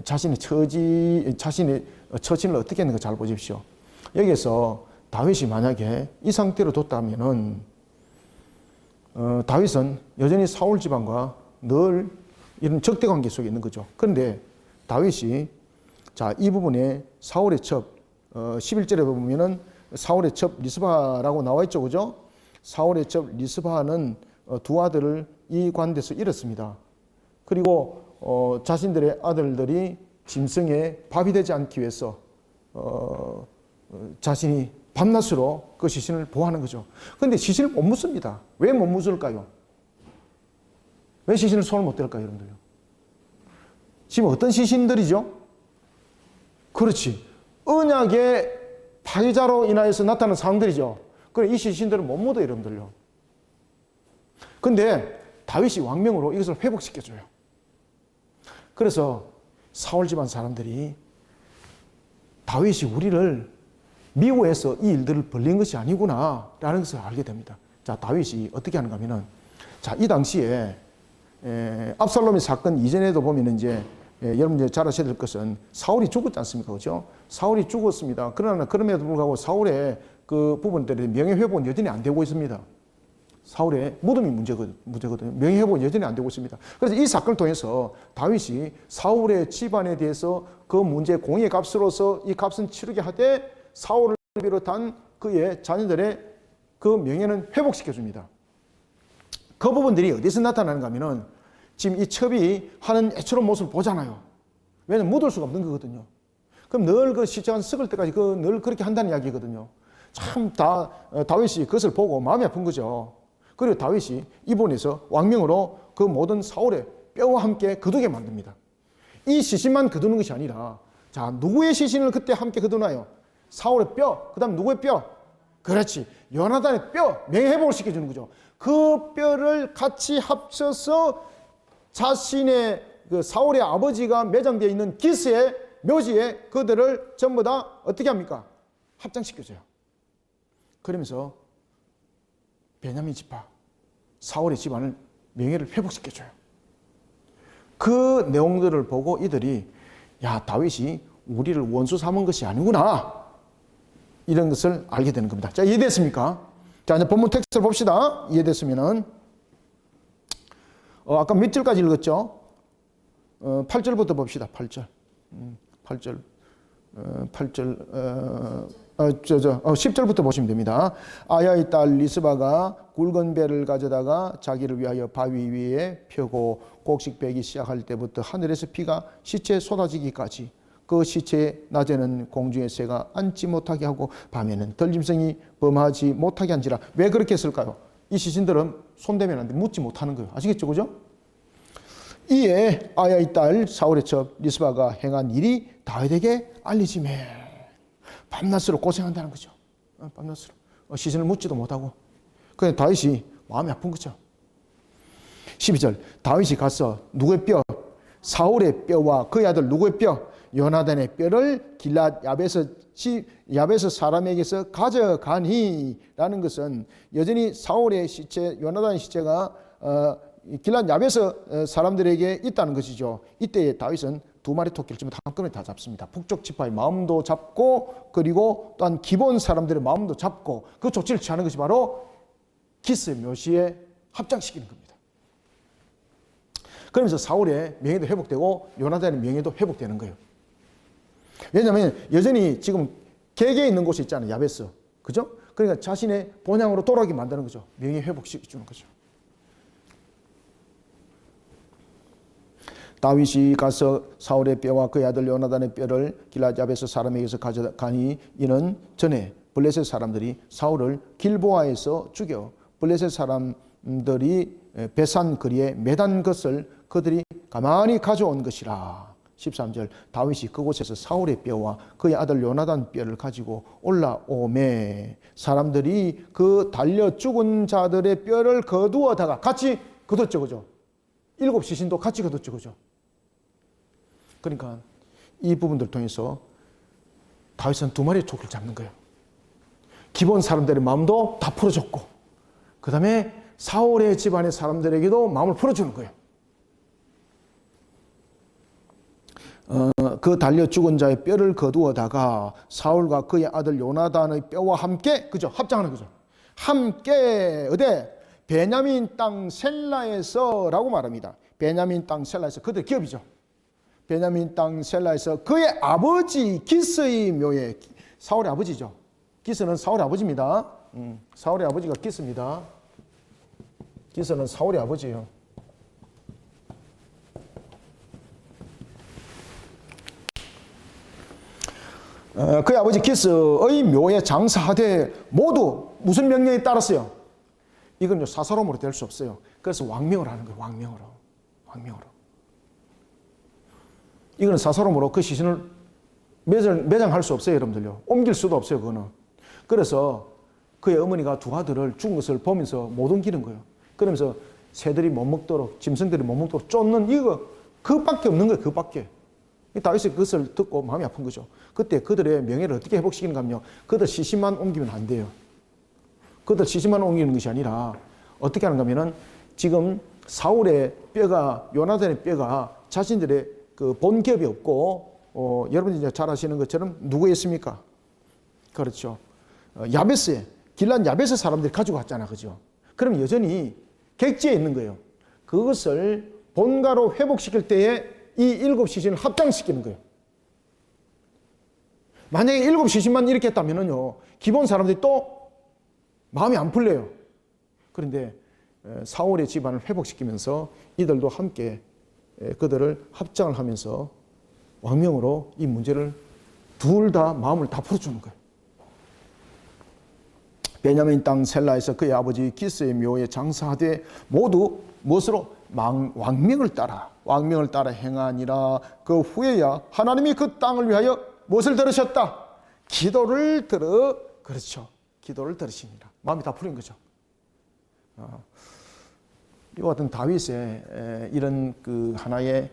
자신의 처신을 어떻게 했는가 잘 보십시오. 여기서 다윗이 만약에 이 상태로 뒀다면은 다윗은 여전히 사울 집안과 늘 이런 적대 관계 속에 있는 거죠. 그런데 다윗이, 자, 이 부분에 사울의 첩 11절에 보면은 사울의 첩 리스바라고 나와 있죠, 그죠? 사울의 첩 리스바는 2 아들을 이 관대에서 잃었습니다. 그리고 자신들의 아들들이 짐승에 밥이 되지 않기 위해서 자신이 밤낮으로 그 시신을 보호하는 거죠. 그런데 시신을 못 묻습니다. 왜 못 묻을까요? 왜 시신을 손을 못 댈까요, 여러분들요? 지금 어떤 시신들이죠? 그렇지. 언약의 파기자로 인하여서 나타나는 상황들이죠. 그래, 이 시신들은 못 묻어요, 여러분들요. 근데 다윗이 왕명으로 이것을 회복시켜줘요. 그래서 사울 집안 사람들이 다윗이 우리를 미워해서 이 일들을 벌린 것이 아니구나 라는 것을 알게 됩니다. 자, 다윗이 어떻게 하는가 하면은, 자, 이 당시에 압살롬의 사건 이전에도 보면 이제 여러분 이제 잘 아셔야 될 것은 사울이 죽었지 않습니까? 그죠? 사울이 죽었습니다. 그러나 그럼에도 불구하고 사울의 그 부분들의 명예회복은 여전히 안 되고 있습니다. 사울의 무덤이 문제거든요. 명예회복은 여전히 안 되고 있습니다. 그래서 이 사건을 통해서 다윗이 사울의 집안에 대해서 그 문제 공의 값으로서 이 값은 치르게 하되 사울을 비롯한 그의 자녀들의 그 명예는 회복시켜줍니다. 그 부분들이 어디서 나타나는가 하면은 지금 이 첩이 하는 애처로운 모습을 보잖아요. 왜냐면 묻을 수가 없는 거거든요. 그럼 늘 그 시체가 썩을 때까지 늘 그렇게 한다는 이야기거든요. 참 다윗이 그것을 보고 마음이 아픈 거죠. 그리고 다윗이 이번에서 왕명으로 그 모든 사울의 뼈와 함께 거두게 만듭니다. 이 시신만 거두는 것이 아니라 자, 누구의 시신을 그때 함께 거두나요? 사울의 뼈, 그 다음 누구의 뼈? 그렇지, 요나단의 뼈, 명예회복을 시켜주는 거죠. 그 뼈를 같이 합쳐서 자신의 그 사울의 아버지가 매장되어 있는 기스의 묘지에 그들을 전부 다 어떻게 합니까? 합장시켜줘요. 그러면서 베냐민 지파, 사울의 집안을 명예를 회복시켜줘요. 그 내용들을 보고 이들이 야, 다윗이 우리를 원수 삼은 것이 아니구나, 이런 것을 알게 되는 겁니다. 자, 이해됐습니까? 자, 이제 본문 텍스트를 봅시다. 이해됐으면은 아까 몇 절까지 읽었죠? 8절부터 봅시다. 8절. 10절부터 보시면 됩니다. 아야의 딸 리스바가 굵은 배를 가져다가 자기를 위하여 바위 위에 펴고 곡식 베기 시작할 때부터 하늘에서 비가 시체에 쏟아지기까지 그 시체에 낮에는 공중의 새가 앉지 못하게 하고 밤에는 들짐승이 범하지 못하게 한지라. 왜 그렇게 했을까요? 이 시신들은 손대면 안 돼. 묻지 못하는 거예요. 아시겠죠? 그죠? 이에 아야의 딸 사울의 첩 리스바가 행한 일이 다윗에게 알리지매. 밤낮으로 고생한다는 거죠. 밤낮으로 시신을 묻지도 못하고. 그래서 다윗이 마음이 아픈 거죠. 12절 다윗이 가서 누구의 뼈? 사울의 뼈와 그의 아들 누구의 뼈? 요나단의 뼈를 길랏 야베스 사람에게서 가져가니 라는 것은 여전히 사울의 시체, 요나단의 시체가 길랏 야베스 사람들에게 있다는 것이죠. 이때 다윗은 두 마리 토끼를 전부 한꺼번에 다 잡습니다. 북쪽 지파의 마음도 잡고 그리고 또한 기본 사람들의 마음도 잡고 그 조치를 취하는 것이 바로 기스의 묘시에 합장시키는 겁니다. 그러면서 사울의 명예도 회복되고 요나단의 명예도 회복되는 거예요. 왜냐하면 여전히 지금 객에 있는 곳이 있잖아요. 야베스. 그죠? 그러니까 자신의 본향으로 돌아오게 만드는 거죠. 명예 회복시켜주는 거죠. 다윗이 가서 사울의 뼈와 그의 아들 요나단의 뼈를 길랏 야베스 사람에게서 가져가니 이는 전에 블레셋 사람들이 사울을 길보아에서 죽여 블레셋 사람들이 베산 거리에 매단 것을 그들이 가만히 가져온 것이라. 13절 다윗이 그곳에서 사울의 뼈와 그의 아들 요나단 뼈를 가지고 올라오매 사람들이 그 달려 죽은 자들의 뼈를 거두어다가 같이 거뒀죠. 그죠? 7 시신도 같이 거뒀죠. 그죠? 그러니까 이 부분들 통해서 다윗은 두 마리의 토끼를 잡는 거예요. 기본 사람들의 마음도 다 풀어줬고 그 다음에 사울의 집안의 사람들에게도 마음을 풀어주는 거예요. 그 달려 죽은 자의 뼈를 거두어다가 사울과 그의 아들 요나단의 뼈와 함께 그죠? 합장하는 거죠. 함께 어디? 베냐민 땅 셀라에서 라고 말합니다. 베냐민 땅 셀라에서 그들 기업이죠. 베냐민 땅 셀라에서 그의 아버지 기스의 묘에 사울의 아버지죠. 기스는 사울의 아버지입니다. 사울의 아버지가 기스입니다. 기스는 사울의 아버지예요. 그의 아버지 기스의 묘에 장사하되 모두 무슨 명령에 따랐어요? 이건 사사로움으로 될 수 없어요. 그래서 왕명을 하는 거예요. 왕명으로. 이거는 사사로움으로 그 시신을 매장할 수 없어요. 여러분들요. 옮길 수도 없어요. 그거는. 그래서 그의 어머니가 두 아들을 죽은 것을 보면서 못 옮기는 거예요. 그러면서 새들이 못 먹도록 짐승들이 못 먹도록 쫓는 이거 그밖에 없는 거예요. 그밖에. 다윗이 그것을 듣고 마음이 아픈 거죠. 그때 그들의 명예를 어떻게 회복시키는가 하면요. 그들 시신만 옮기면 안 돼요. 그들 시신만 옮기는 것이 아니라 어떻게 하는가 하면은 지금 사울의 뼈가 요나단의 뼈가 자신들의 그 본기업이 없고 여러분이 이제 잘 아시는 것처럼 누구였습니까? 그렇죠. 야베스에 길란 야베스 사람들이 가지고 왔잖아. 그죠? 그럼 여전히 객지에 있는 거예요. 그것을 본가로 회복시킬 때에 이 7시신을 합장시키는 거예요. 만약에 7시신만 이렇게 했다면요, 기본 사람들이 또 마음이 안 풀려요. 그런데 사울의 집안을 회복시키면서 이들도 함께 그들을 합장을 하면서 왕명으로 이 문제를 둘 다 마음을 다 풀어주는 거예요. 베냐민 땅 셀라에서 그의 아버지 기스의 묘에 장사하되 모두 무엇으로? 왕명을 따라 행하니라. 그 후에야 하나님이 그 땅을 위하여 무엇을 들으셨다? 기도를 들으시니라. 마음이 다 풀린 거죠. 이와 같은 다윗의 이런 그 하나의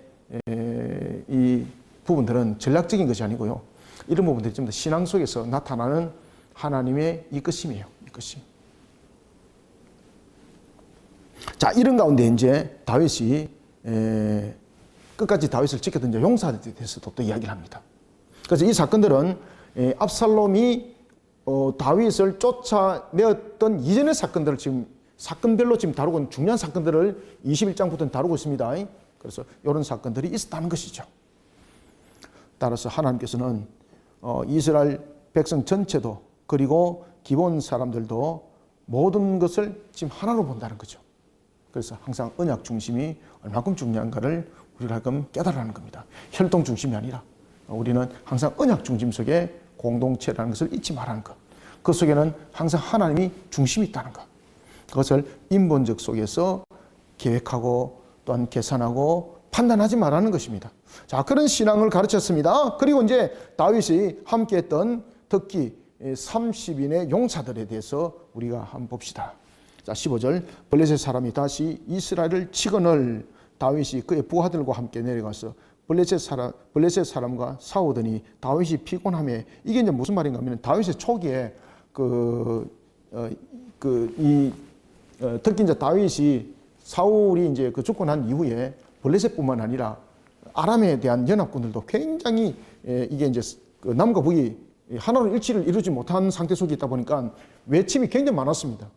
이 부분들은 전략적인 것이 아니고요. 이런 부분들이 좀 더 신앙 속에서 나타나는 하나님의 이끄심이에요. 이끄심. 자, 이런 가운데 이제 다윗이 끝까지 다윗을 지켰던 이제 용사들에 대해서도 또 이야기를 합니다. 그래서 이 사건들은 압살롬이 다윗을 쫓아내었던 이전의 사건들을 지금 사건별로 지금 다루고 있는 중요한 사건들을 21장부터는 다루고 있습니다. 그래서 이런 사건들이 있었다는 것이죠. 따라서 하나님께서는 이스라엘 백성 전체도 그리고 기본 사람들도 모든 것을 지금 하나로 본다는 거죠. 그래서 항상 언약 중심이 얼마큼 중요한가를 우리가 하여금 깨달으라는 겁니다. 혈통 중심이 아니라 우리는 항상 언약 중심 속에 공동체라는 것을 잊지 말라는 것. 그 속에는 항상 하나님이 중심이 있다는 것. 그것을 인본적 속에서 계획하고 또한 계산하고 판단하지 말라는 것입니다. 자, 그런 신앙을 가르쳤습니다. 그리고 이제 다윗이 함께했던 특히 30인의 용사들에 대해서 우리가 한번 봅시다. 자, 15절. 블레셋 사람이 다시 이스라엘을 치거늘 다윗이 그의 부하들과 함께 내려가서 블레셋 사람과 싸우더니 다윗이 피곤하며, 이게 이제 무슨 말인가 하면 다윗의 초기에 특히 이제 다윗이 사울이 이제 죽고 난 이후에 블레셋뿐만 아니라 아람에 대한 연합군들도 굉장히 이게 이제 남과 북이 하나로 일치를 이루지 못한 상태 속에 있다 보니까 외침이 굉장히 많았습니다.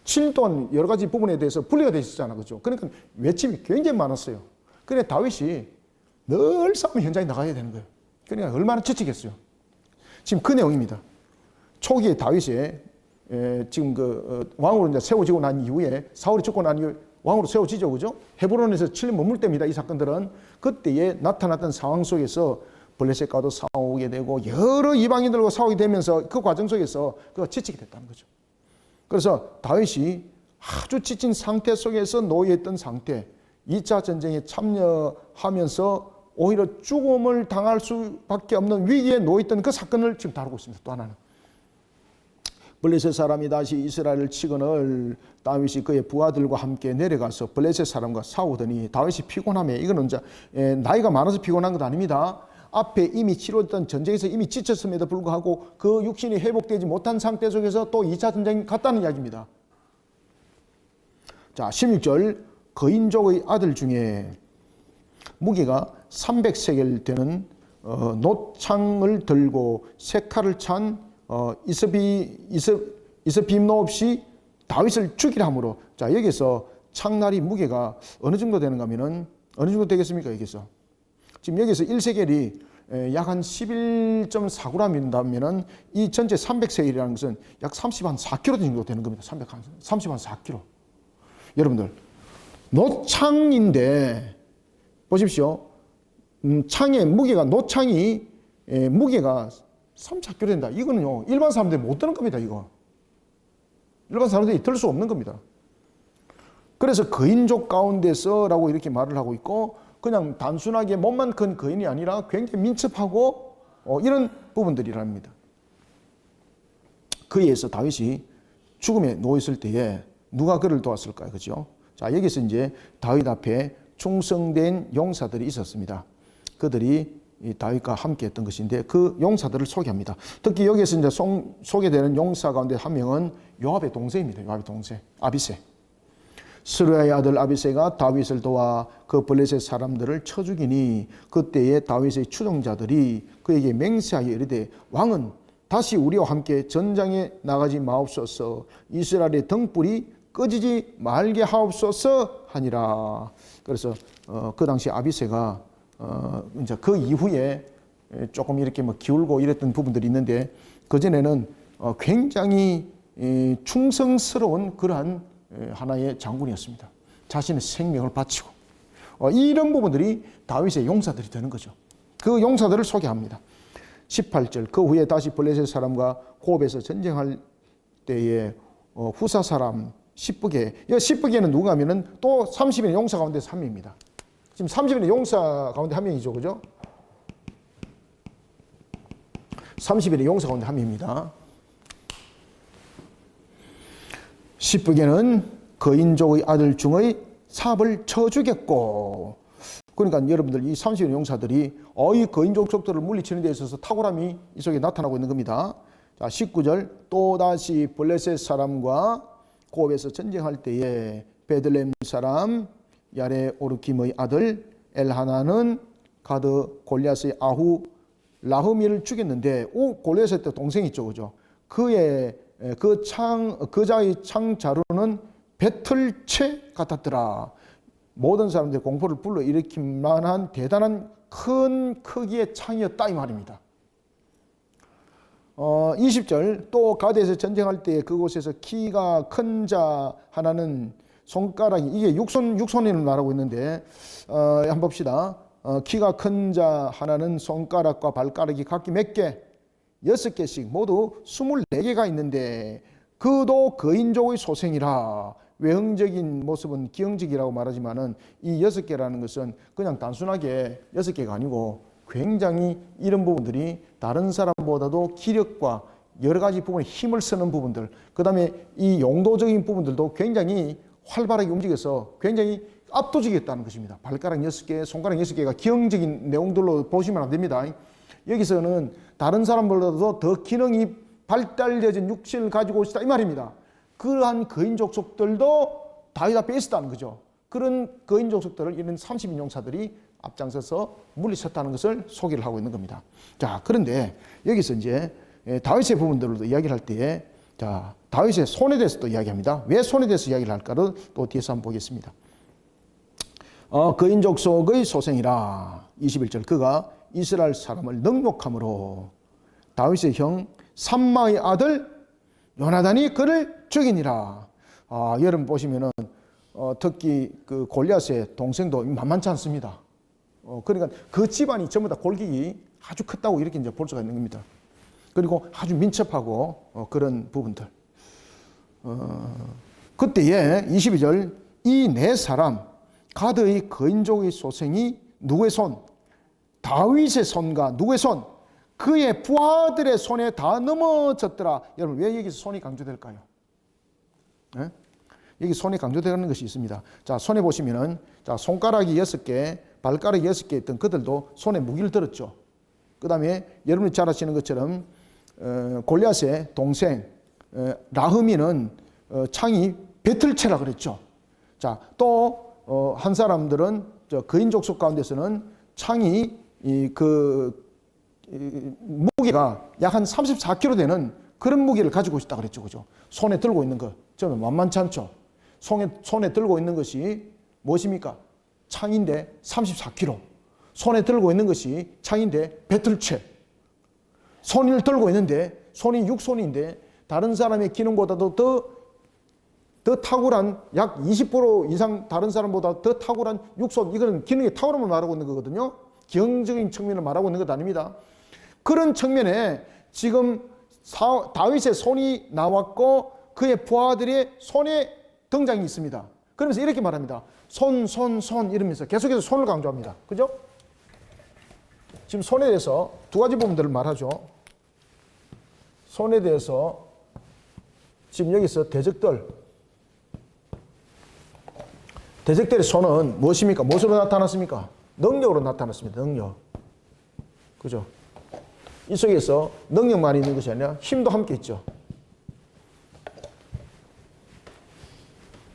7년 동안 여러 가지 부분에 대해서 분리가 되어 있었잖아요. 그렇죠? 그러니까 외침이 굉장히 많았어요. 그래 다윗이 늘 싸움 현장에 나가야 되는 거예요. 그러니까 얼마나 지치겠어요. 지금 그 내용입니다. 초기에 다윗이 지금 왕으로 이제 세워지고 난 이후에 사울이 죽고 난 이후에 왕으로 세워지죠. 그죠? 헤브론에서 7년 머물 때입니다. 이 사건들은 그때에 나타났던 상황 속에서 블레셋과도 싸우게 되고 여러 이방인들과 싸우게 되면서 그 과정 속에서 그가 지치게 됐다는 거죠. 그래서 다윗이 아주 지친 상태 속에서 놓여있던 상태, 2차 전쟁에 참여하면서 오히려 죽음을 당할 수밖에 없는 위기에 놓여있던 그 사건을 지금 다루고 있습니다. 또 하나는 블레셋 사람이 다시 이스라엘을 치거늘 다윗이 그의 부하들과 함께 내려가서 블레셋 사람과 싸우더니 다윗이 피곤하며, 이거는 이제 나이가 많아서 피곤한 것 아닙니다. 앞에 이미 치러졌던 전쟁에서 이미 지쳤음에도 불구하고 그 육신이 회복되지 못한 상태 속에서 또 2차 전쟁이 갔다는 이야기입니다. 자, 16절. 거인족의 아들 중에 무게가 300세겔 되는 노창을 들고 세 칼을 찬 이스빔노 없이 다윗을 죽이라 하므로, 자, 여기서 창날이 무게가 어느 정도 되는가 하면은 어느 정도 되겠습니까? 여기서 지금 여기서 1세겔이 약 한 11.4g이라면은 이 전체 300세겔이라는 것은 약 30한4kg 정도 되는 겁니다. 30한4kg. 여러분들, 노창인데 보십시오. 창의 무게가, 노창이 무게가 3,4kg 된다. 이거는요, 일반 사람들이 못 드는 겁니다. 이거 일반 사람들이 들 수 없는 겁니다. 그래서 거인족 가운데서라고 이렇게 말을 하고 있고, 그냥 단순하게 몸만 큰 거인이 아니라 굉장히 민첩하고 이런 부분들이랍니다. 그에 의해서 다윗이 죽음에 놓였을 때에 누가 그를 도왔을까요? 그죠? 자, 여기서 이제 다윗 앞에 충성된 용사들이 있었습니다. 그들이 이 다윗과 함께 했던 것인데 그 용사들을 소개합니다. 특히 여기서 이제 소개되는 용사 가운데 한 명은 요압의 동생입니다. 요압의 동생 아비새. 스루야의 아들 아비새가 다윗을 도와 그 블레셋 사람들을 쳐 죽이니 그때에 다윗의 추종자들이 그에게 맹세하여 이르되 왕은 다시 우리와 함께 전장에 나가지 마옵소서. 이스라엘의 등불이 꺼지지 말게 하옵소서 하니라. 그래서 그 당시 아비새가 이제 그 이후에 조금 이렇게 뭐 기울고 이랬던 부분들이 있는데, 그 전에는 굉장히 충성스러운 그러한 하나의 장군이었습니다. 자신의 생명을 바치고 이런 부분들이 다윗의 용사들이 되는 거죠. 그 용사들을 소개합니다. 18절, 그 후에 다시 블레셋 사람과 호흡에서 전쟁할 때에 후사 사람 십부개, 이 십부개는 누가 하면은 또 30인의 용사 가운데서 한 명입니다. 지금 30인의 용사 가운데 한 명이죠, 그죠? 30인의 용사 가운데 한 명입니다. 십부개는 거인족의 아들 중의 삽을 쳐 죽였고, 그러니까 여러분들 이 30인의 용사들이 이 거인족 족들을 물리치는 데 있어서 탁월함이 이 속에 나타나고 있는 겁니다. 자, 19절, 또다시 블레셋 사람과 고업에서 전쟁할 때에 베들레헴 사람 야레 오르킴의 아들 엘하나는 가드 골리앗의 아후 라흐미를 죽였는데, 골리앗의 동생이 있죠, 그죠? 그의 그자의 창 자루는 배틀채 같았더라. 모든 사람들이 공포를 불러일으킬 만한 대단한 큰 크기의 창이었다, 이 말입니다. 20절, 또 가데에서 전쟁할 때 그곳에서 키가 큰 자 하나는 손가락이, 이게 육손을 말하고 있는데, 한번 봅시다. 키가 큰 자 하나는 손가락과 발가락이 각기 몇 개? 6개씩 모두 24개가 있는데 그도 거인족의 소생이라. 외형적인 모습은 기형적이라고 말하지만은 이 6개라는 것은 그냥 단순하게 6개가 아니고 굉장히 이런 부분들이 다른 사람보다도 기력과 여러 가지 부분에 힘을 쓰는 부분들, 그 다음에 이 용도적인 부분들도 굉장히 활발하게 움직여서 굉장히 압도적이었다는 것입니다. 발가락 6개, 손가락 6개가 기형적인 내용들로 보시면 안 됩니다. 여기서는 다른 사람보다도 더 기능이 발달되어진 육신을 가지고 있다, 이 말입니다. 그러한 거인족 속들도 다윗 앞에 있었다는 거죠. 그런 거인족 속들을 이런 30인 용사들이 앞장서서 물리쳤다는 것을 소개를 하고 있는 겁니다. 자, 그런데 여기서 이제 다윗의 부분들도 이야기를 할 때에, 자, 다윗의 손에 대해서 또 이야기합니다. 왜 손에 대해서 이야기를 할까를 또 뒤에서 한번 보겠습니다. 거인족 속의 소생이라. 21절, 그가 이스라엘 사람을 능욕함으로 다윗의 형 삼마의 아들 요나단이 그를 죽이니라. 여러분 보시면은 특히 그 골리앗의 동생도 만만치 않습니다. 그러니까 그 집안이 전부 다 골격이 아주 컸다고 이렇게 이제 볼 수가 있는 겁니다. 그리고 아주 민첩하고 그런 부분들. 그때에 22절, 이 네 사람 가드의 거인족의 소생이 누구의 손? 다윗의 손과 누구의 손? 그의 부하들의 손에 다 넘어졌더라. 여러분 왜 여기서 손이 강조될까요? 네? 여기 손이 강조되는 것이 있습니다. 자, 손에 보시면은, 자, 손가락이 6개, 발가락이 6개 있던 그들도 손에 무기를 들었죠. 그 다음에 여러분이 잘 아시는 것처럼 골리앗의 동생 라흐미는 창이 배틀채라 그랬죠. 자, 또 한 사람들은 거인족 속 가운데서는 창이 무게가 약 한 34kg 되는 그런 무게를 가지고 있다 그랬죠, 그죠? 손에 들고 있는 것, 저는 만만치 않죠. 손에 들고 있는 것이 무엇입니까? 창인데 34kg. 손에 들고 있는 것이 창인데 배틀채. 손을 들고 있는데 손이 육손인데 다른 사람의 기능보다도 더 탁월한, 약 20% 이상 다른 사람보다 더 탁월한 육손, 이거는 기능의 탁월함을 말하고 있는 거거든요. 기형적인 측면을 말하고 있는 것 아닙니다. 그런 측면에 지금 다윗의 손이 나왔고 그의 부하들의 손에 등장이 있습니다. 그러면서 이렇게 말합니다. 손 이러면서 계속해서 손을 강조합니다. 그죠? 지금 손에 대해서 두 가지 부분들을 말하죠. 손에 대해서 지금 여기서 대적들의 손은 무엇입니까? 무엇으로 나타났습니까? 능력으로 나타났습니다. 능력. 그죠? 이 속에서 능력만 있는 것이 아니라 힘도 함께 있죠.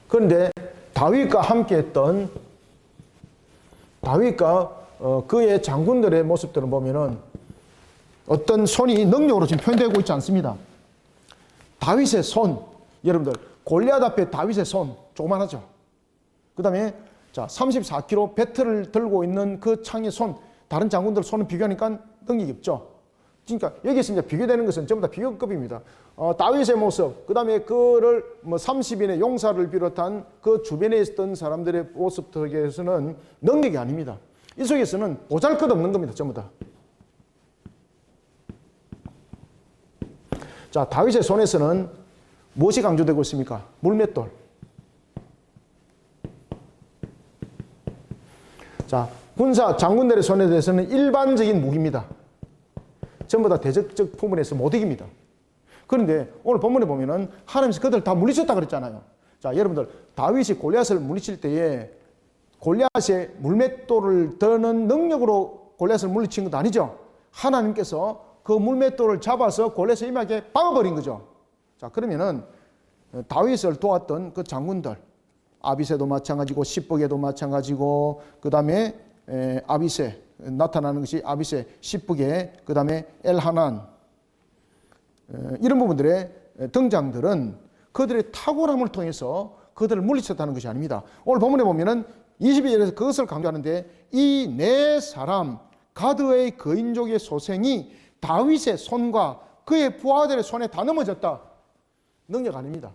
그런데 다윗과 그의 장군들의 모습들을 보면은 어떤 손이 능력으로 지금 표현되고 있지 않습니다. 다윗의 손, 여러분들 골리앗 앞에 다윗의 손, 조그만하죠. 그 다음에 자, 34kg 배틀을 들고 있는 그 창의 손, 다른 장군들 손을 비교하니까 능력이 없죠. 그러니까 여기서 이제 비교되는 것은 전부 다 비교급입니다. 다윗의 모습, 그 다음에 그를 30인의 용사를 비롯한 그 주변에 있었던 사람들의 모습 속에서는 능력이 아닙니다. 이 속에서는 보잘것없는 겁니다. 전부 다. 자, 다윗의 손에서는 무엇이 강조되고 있습니까? 물맷돌. 자, 군사 장군들의 손에 대해서는 일반적인 무기입니다. 전부 다 대적적 포문에서 못 이깁니다. 그런데 오늘 본문에 보면은 하나님께서 그들 다 물리쳤다 그랬잖아요. 자, 여러분들 다윗이 골리앗을 물리칠 때에 골리앗의 물맷돌을 드는 능력으로 골리앗을 물리친 것도 아니죠. 하나님께서 그 물맷돌을 잡아서 골리앗의 임하게 박아버린 거죠. 자, 그러면은 다윗을 도왔던 그 장군들, 아비새도 마찬가지고 십북에도 마찬가지고, 그 다음에 아비새 나타나는 것이 아비새, 십북에, 그 다음에 엘하난, 이런 부분들의 등장들은 그들의 탁월함을 통해서 그들을 물리쳤다는 것이 아닙니다. 오늘 본문에 보면은 22절에서 그것을 강조하는데, 이 네 사람 가드의 거인족의 소생이 다윗의 손과 그의 부하들의 손에 다 넘어졌다. 능력 아닙니다.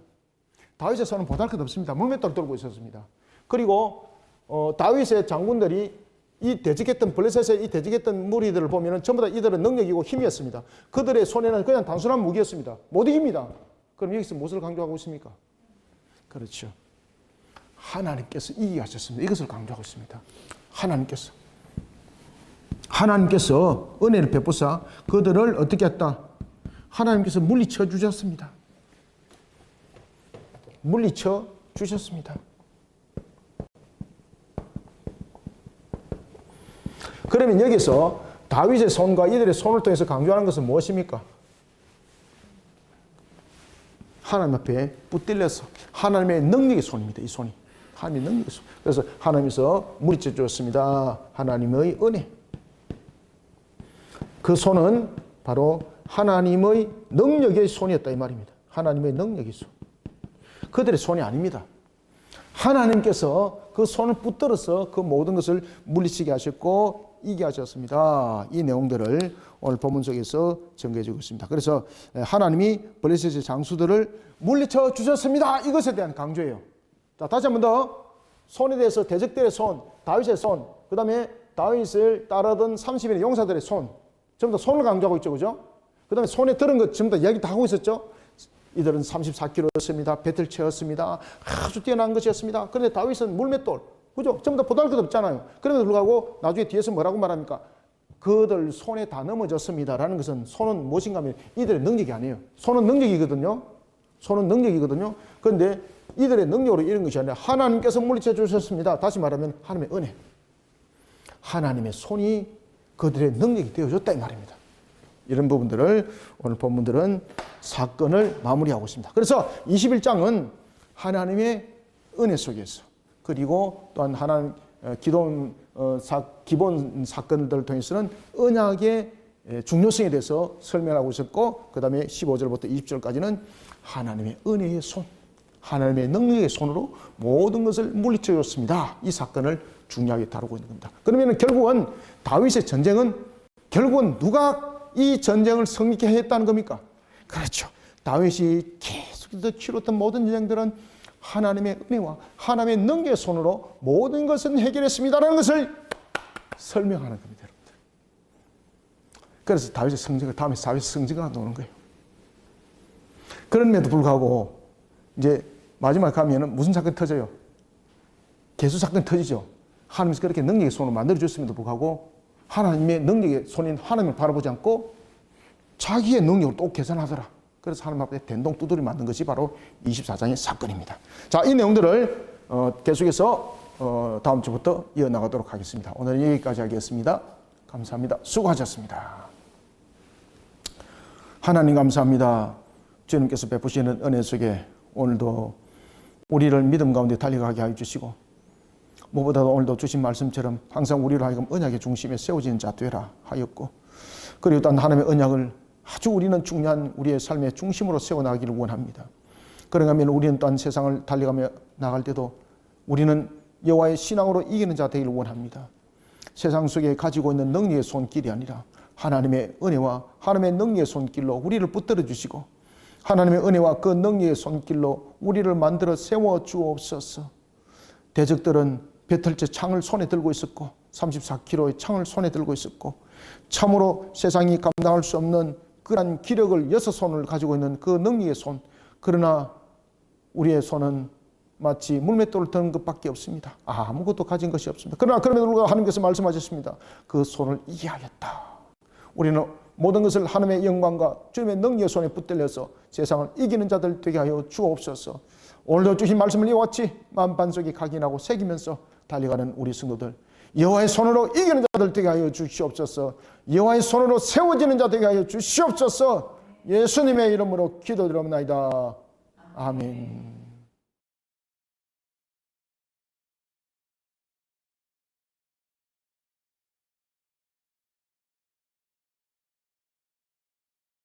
다윗의 손은 보잘것없습니다. 물맷돌을 들고 있었습니다. 그리고 다윗의 장군들이 이 대적했던 블레셋의 이 대적했던 무리들을 보면은 전부 다 이들은 능력이고 힘이었습니다. 그들의 손에는 그냥 단순한 무기였습니다. 못 이깁니다. 그럼 여기서 무엇을 강조하고 있습니까? 그렇죠. 하나님께서 이기게 하셨습니다. 이것을 강조하고 있습니다. 하나님께서 은혜를 베푸사 그들을 어떻게 했다? 하나님께서 물리쳐 주셨습니다. 물리쳐 주셨습니다. 그러면 여기서 다윗의 손과 이들의 손을 통해서 강조하는 것은 무엇입니까? 하나님 앞에 붙들려서 하나님의 능력의 손입니다. 이 손이 하나님의 능력의 손. 그래서 하나님께서 물리쳐 주었습니다. 하나님의 은혜. 그 손은 바로 하나님의 능력의 손이었다 이 말입니다. 하나님의 능력의 손. 그들의 손이 아닙니다. 하나님께서 그 손을 붙들어서 그 모든 것을 물리치게 하셨고 이기게 하셨습니다. 이 내용들을 오늘 본문 속에서 전개해 주고 있습니다. 그래서 하나님이 블레셋의 장수들을 물리쳐 주셨습니다. 이것에 대한 강조예요. 자, 다시 한 번 더 손에 대해서 대적들의 손, 다윗의 손, 그 다음에 다윗을 따르던 30인의 용사들의 손, 전부 다 손을 강조하고 있죠. 그죠? 그 다음에 손에 들은 것 전부 다 이야기 다 하고 있었죠. 이들은 34kg였습니다. 배틀 채였습니다. 아주 뛰어난 것이었습니다. 그런데 다윗은 물맷돌, 그죠? 전부 다 보잘것없잖아요. 그럼에도 불구하고 나중에 뒤에서 뭐라고 말합니까? 그들 손에 다 넘어졌습니다. 라는 것은 손은 무엇인가 하면 이들의 능력이 아니에요. 손은 능력이거든요. 손은 능력이거든요. 그런데 이들의 능력으로 이런 것이 아니라 하나님께서 물리쳐 주셨습니다. 다시 말하면 하나님의 은혜. 하나님의 손이 그들의 능력이 되어줬다 이 말입니다. 이런 부분들을 오늘 본문들은 사건을 마무리하고 있습니다. 그래서 21장은 하나님의 은혜 속에서 그리고 또한 하나님 기본 사건들을 통해서는 언약의 중요성에 대해서 설명하고 있었고, 그 다음에 15절부터 20절까지는 하나님의 은혜의 손, 하나님의 능력의 손으로 모든 것을 물리쳐 줬습니다. 이 사건을 중요하게 다루고 있는 겁니다. 그러면 결국은 다윗의 전쟁은 결국은 누가 이 전쟁을 성립케 했다는 겁니까? 그렇죠. 다윗이 계속해서 치렀던 모든 전쟁들은 하나님의 은혜와 하나님의 능력의 손으로 모든 것은 해결했습니다라는 것을 설명하는 겁니다. 여러분들. 그래서 다윗의 성적을 다음에 다윗의 성적을 나오는 거예요. 그럼에도 불구하고 이제 마지막에 가면은 무슨 사건이 터져요? 계수 사건이 터지죠. 하나님께서 그렇게 능력의 손으로 만들어줬음에도 불구하고 하나님의 능력의 손인 하나님을 바라보지 않고 자기의 능력으로 또 계산하더라. 그래서 하나님 앞에 된동 두드리 만든 것이 바로 24장의 사건입니다. 자, 이 내용들을 계속해서 다음 주부터 이어나가도록 하겠습니다. 오늘은 여기까지 하겠습니다. 감사합니다. 수고하셨습니다. 하나님 감사합니다. 주님께서 베푸시는 은혜 속에 오늘도 우리를 믿음 가운데 달려가게 하여 주시고, 무엇보다도 오늘도 주신 말씀처럼 항상 우리로 하여금 언약의 중심에 세워지는 자 되라 하였고, 그리고 또한 하나님의 언약을 아주 우리는 중요한 우리의 삶의 중심으로 세워나가기를 원합니다. 그런가 하면 우리는 또한 세상을 달려가며 나갈 때도 우리는 여호와의 신앙으로 이기는 자 되기를 원합니다. 세상 속에 가지고 있는 능력의 손길이 아니라 하나님의 은혜와 하나님의 능력의 손길로 우리를 붙들어 주시고 하나님의 은혜와 그 능력의 손길로 우리를 만들어 세워 주옵소서. 대적들은 배틀째 창을 손에 들고 있었고 34kg의 창을 손에 들고 있었고 참으로 세상이 감당할 수 없는 그러한 기력을 6손을 가지고 있는 그 능력의 손, 그러나 우리의 손은 마치 물맷돌을 드는 것밖에 없습니다. 아무것도 가진 것이 없습니다. 그러나 그럼에도 불구하고 하나님께서 말씀하셨습니다. 그 손을 이기하였다. 우리는 모든 것을 하나님의 영광과 주님의 능력의 손에 붙들려서 세상을 이기는 자들 되게 하여 주옵소서. 오늘도 주신 말씀을 이와 같이 만반석에 각인하고 새기면서 달려가는 우리 성도들, 여호와의 손으로 이기는 자들 되게 하여 주시옵소서. 여호와의 손으로 세워지는 자 되게 하여 주시옵소서. 예수님의 이름으로 기도드립니다. 아멘.